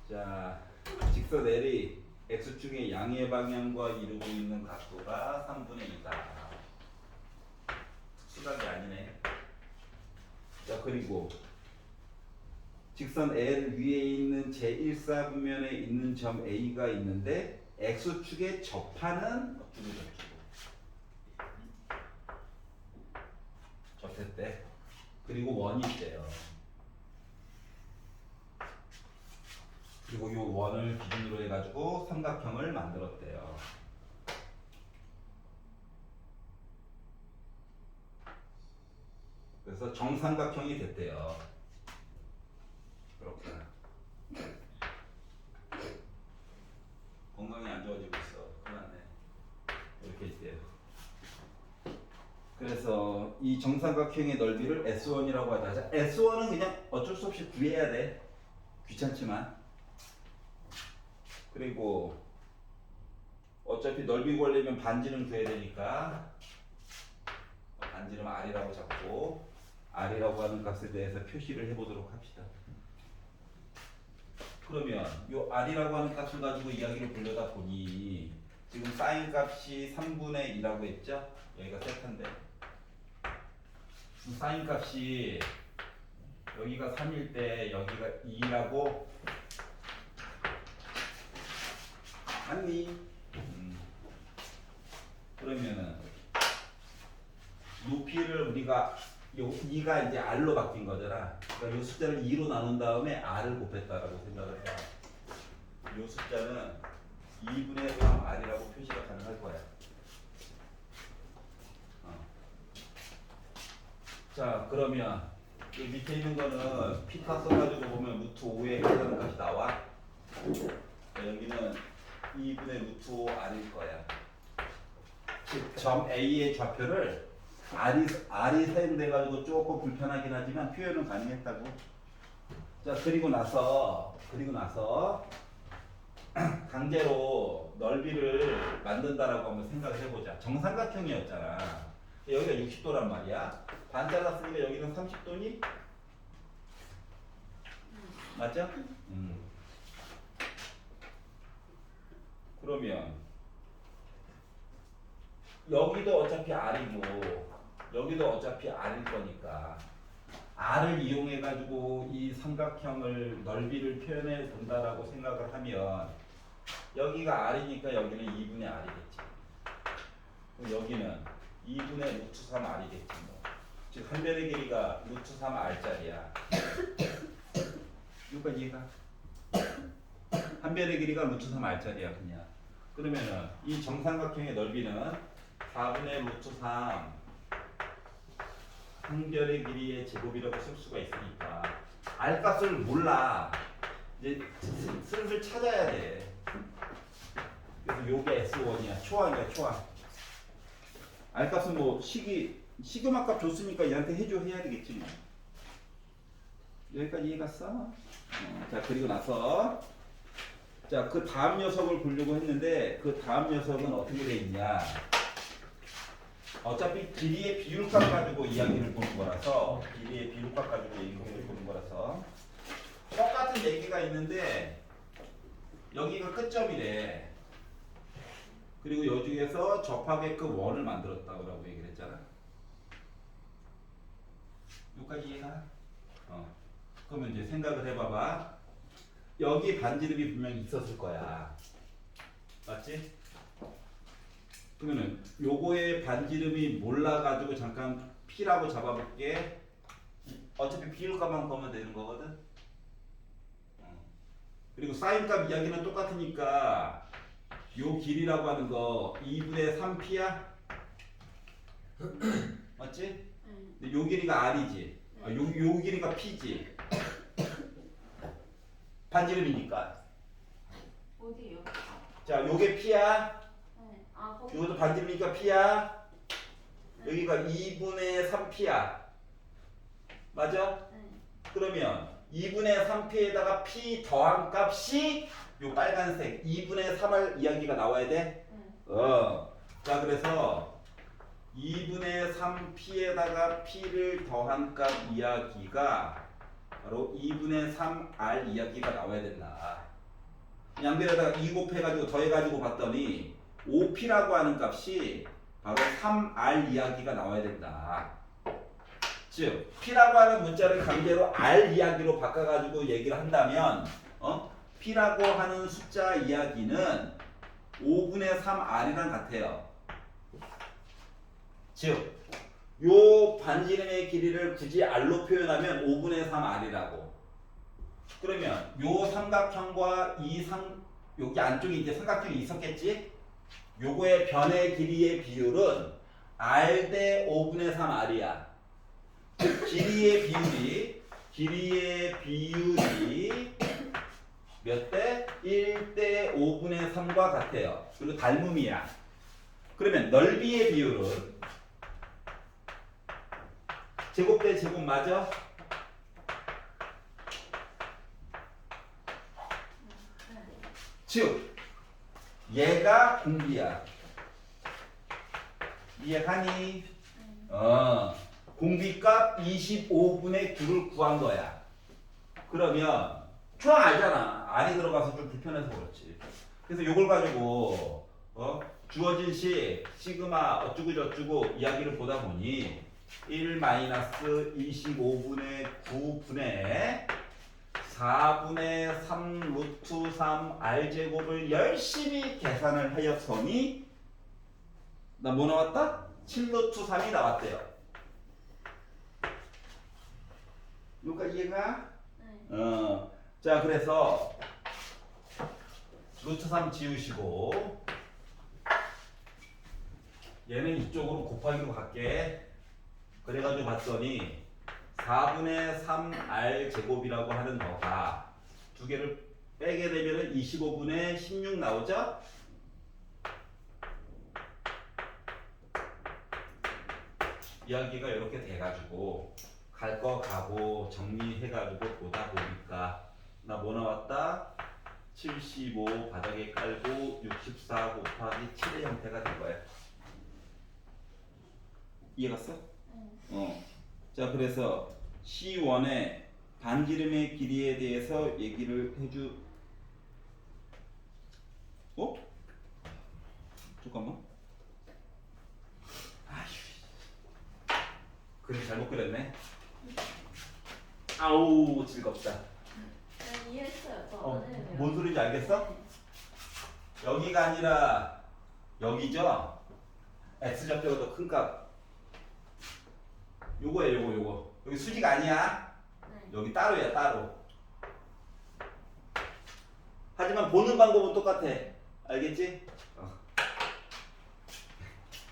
자, 직선 L이 X축의 양의 방향과 이루고 있는 각도가 3분의 2다. 특수각이 아니네. 자, 그리고 직선 L 위에 있는 제1사분면에 있는 점 A가 있는데 X축에 접하는 어쩌고 접했대. 그리고 원이 있대요. 그리고 이 원을 기준으로 해가지고 삼각형을 만들었대요. 그래서 정삼각형이 됐대요. 그렇구나. 건강이 안 좋아지고 있어. 큰일 났네. 이렇게 있대요. 그래서 이 정삼각형의 넓이를 S1이라고 하자. 자, S1은 그냥 어쩔 수 없이 구해야 돼. 귀찮지만. 그리고 어차피 넓이 구하려면 반지름 구해야 되니까 반지름 R이라고 잡고 R이라고 하는 값에 대해서 표시를 해보도록 합시다. 그러면 이 R이라고 하는 값을 가지고 이야기를 돌려다 보니 지금 사인 값이 3분의 2라고 했죠? 여기가 세타인데 사인 값이 여기가 3일 때 여기가 2라고 맞니? 그러면은 높이를 우리가 요 2가 이제 r로 바뀐 거잖아. 그러니까 요 숫자를 2로 나눈 다음에 r을 곱했다라고 생각을 해봐. 요 숫자는 2분의 3r이라고 표시가 가능할 거야. 자, 그러면 이 밑에 있는 거는 피타 써가지고 보면 루트 5에 해당하는 값이 나와. 자, 여기는 2분의 루트 5r일 거야. 즉, 점 A의 좌표를 R이 사용돼가지고 조금 불편하긴 하지만 표현은 가능했다고. 자, 그리고 나서 강제로 넓이를 만든다라고 한번 생각을 해보자. 정삼각형이었잖아. 여기가 60도란 말이야. 반 잘랐으니까 여기는 30도니? 맞죠? 그러면 여기도 어차피 R이고 여기도 어차피 R일 거니까 R을 이용해 가지고 이 삼각형을 넓이를 표현해 본다라고 생각을 하면 여기가 R이니까 여기는 2분의 R이겠지. 그럼 여기는 2분의 루트 3R이겠지. 뭐. 즉 한 변의 길이가 루트 3R짜리야. 여기까지 이해가? 한 변의 길이가 루트 3R짜리야 그냥. 그러면은 이 정삼각형의 넓이는 4분의 루트 3 한 변의 길이의 제곱이라고 쓸 수가 있으니까 R 값을 몰라. 이제 슬슬 찾아야 돼. 그래서 요게 S1이야. 초항이야 초항. R 값은 뭐 시그마 값 줬으니까 얘한테 해야 되겠지 뭐. 여기까지 이해 갔어? 자, 그리고 나서 자, 그 다음 녀석을 보려고 했는데 그 다음 녀석은 어떻게 돼 있냐? 어차피 길이의 비율값 가지고 이야기를 보는 거라서 길이의 비율값 가지고 얘기를 보는 거라서 똑같은 얘기가 있는데 여기가 끝점이래. 그리고 이 중에서 접하게끔 원을 만들었다고 얘기를 했잖아. 여기까지 이해가? 그러면 이제 생각을 해봐봐. 여기 반지름이 분명히 있었을 거야. 맞지? 그러면은 요거의 반지름이 몰라가지고 잠깐 P라고 잡아볼게. 어차피 비율값만 보면 되는 거거든. 그리고 사인값 이야기는 똑같으니까 요 길이라고 하는 거 2분의 3P야? 맞지? 근데 요 길이가 R이지. 요 길이가 P지. 반지름이니까. 어디요? 자, 요게 P야. 네. 아, 거기. 이것도 반지름이니까 P야. 여기가 2분의 3P야. 맞아? 네. 그러면 2분의 3P에다가 P 더한 값이 요 빨간색 2분의 3을 이야기가 나와야 돼? 네. 자, 그래서 2분의 3P에다가 P를 더한 값 이야기가 바로 2분의 3R 이야기가 나와야 된다. 양변에다가 2 곱해가지고 더해가지고 봤더니 5P라고 하는 값이 바로 3R 이야기가 나와야 된다. 즉 P라고 하는 문자를 강제로 R 이야기로 바꿔가지고 얘기를 한다면 P라고 하는 숫자 이야기는 5분의 3R이랑 같아요. 즉 요 반지름의 길이를 굳이 R로 표현하면 5분의 3R이라고. 그러면 요 삼각형과 여기 안쪽에 이제 삼각형이 있었겠지? 요거의 변의 길이의 비율은 R 대 5분의 3R이야. 즉 길이의 비율이 몇 대? 1대 5분의 3과 같아요. 그리고 닮음이야. 그러면 넓이의 비율은 제곱 대 제곱 맞아? 즉 얘가 공비야. 이해가니? 공비값 25분의 9를 구한 거야. 그러면 초항 알잖아. R이 들어가서 좀 불편해서 그렇지. 그래서 이걸 가지고 주어진 시그마 어쩌고 저쩌고 이야기를 보다 보니 1-25분의 9분의 4분의 3 루트 3 R제곱을 열심히 계산을 하였으니 나 뭐 나왔다? 7루트 3이 나왔대요. 여기까지 이해가? 네. 자, 그래서 루트 3 지우시고 얘는 이쪽으로 곱하기로 갈게. 그래가지고 봤더니 4분의 3r 제곱이라고 하는 거가 두 개를 빼게 되면 25분의 16 나오죠? 이야기가 이렇게 돼가지고 갈 거 가고 정리해가지고 보다 보니까 나 뭐 나왔다? 75 바닥에 깔고 64 곱하기 7의 형태가 된 거야. 이해갔어? 네. 자, 그래서 C1의 반지름의 길이에 대해서 얘기를 해주. 어? 잠깐만. 아휴. 그림 잘못 그렸네. 아우 즐겁다. 네, 이해했어요. 저 어제 뭔 소리인지 알겠어? 여기가 아니라 여기죠? x좌표가 더 큰 값. 요거예요, 요거. 여기 수직 아니야. 네. 여기 따로야, 따로. 하지만 보는 방법은 똑같아. 알겠지?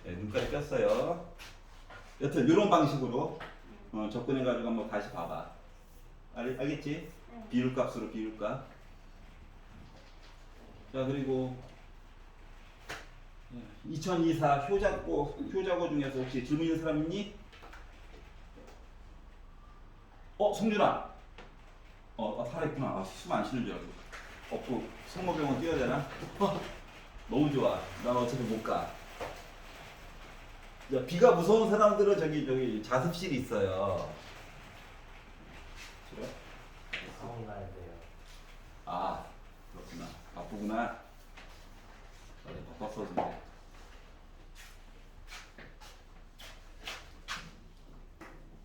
네, 눈까지 꼈어요. 여튼 이런 방식으로 접근해가지고 한번 다시 봐봐. 알겠지? 네. 비율값으로 비율값. 자, 그리고 2024 효자고 중에서 혹시 질문 있는 사람 있니? 성준아. 살아있구나. 숨 안 쉬는 줄 알고. 없고 성모병원 뛰어야 되나? 너무 좋아. 난 어차피 못 가. 야, 비가 무서운 사람들은 저기 자습실이 있어요. 그래? 학원 가야 돼요. 아, 그렇구나. 바쁘구나. 바빴어, 근데.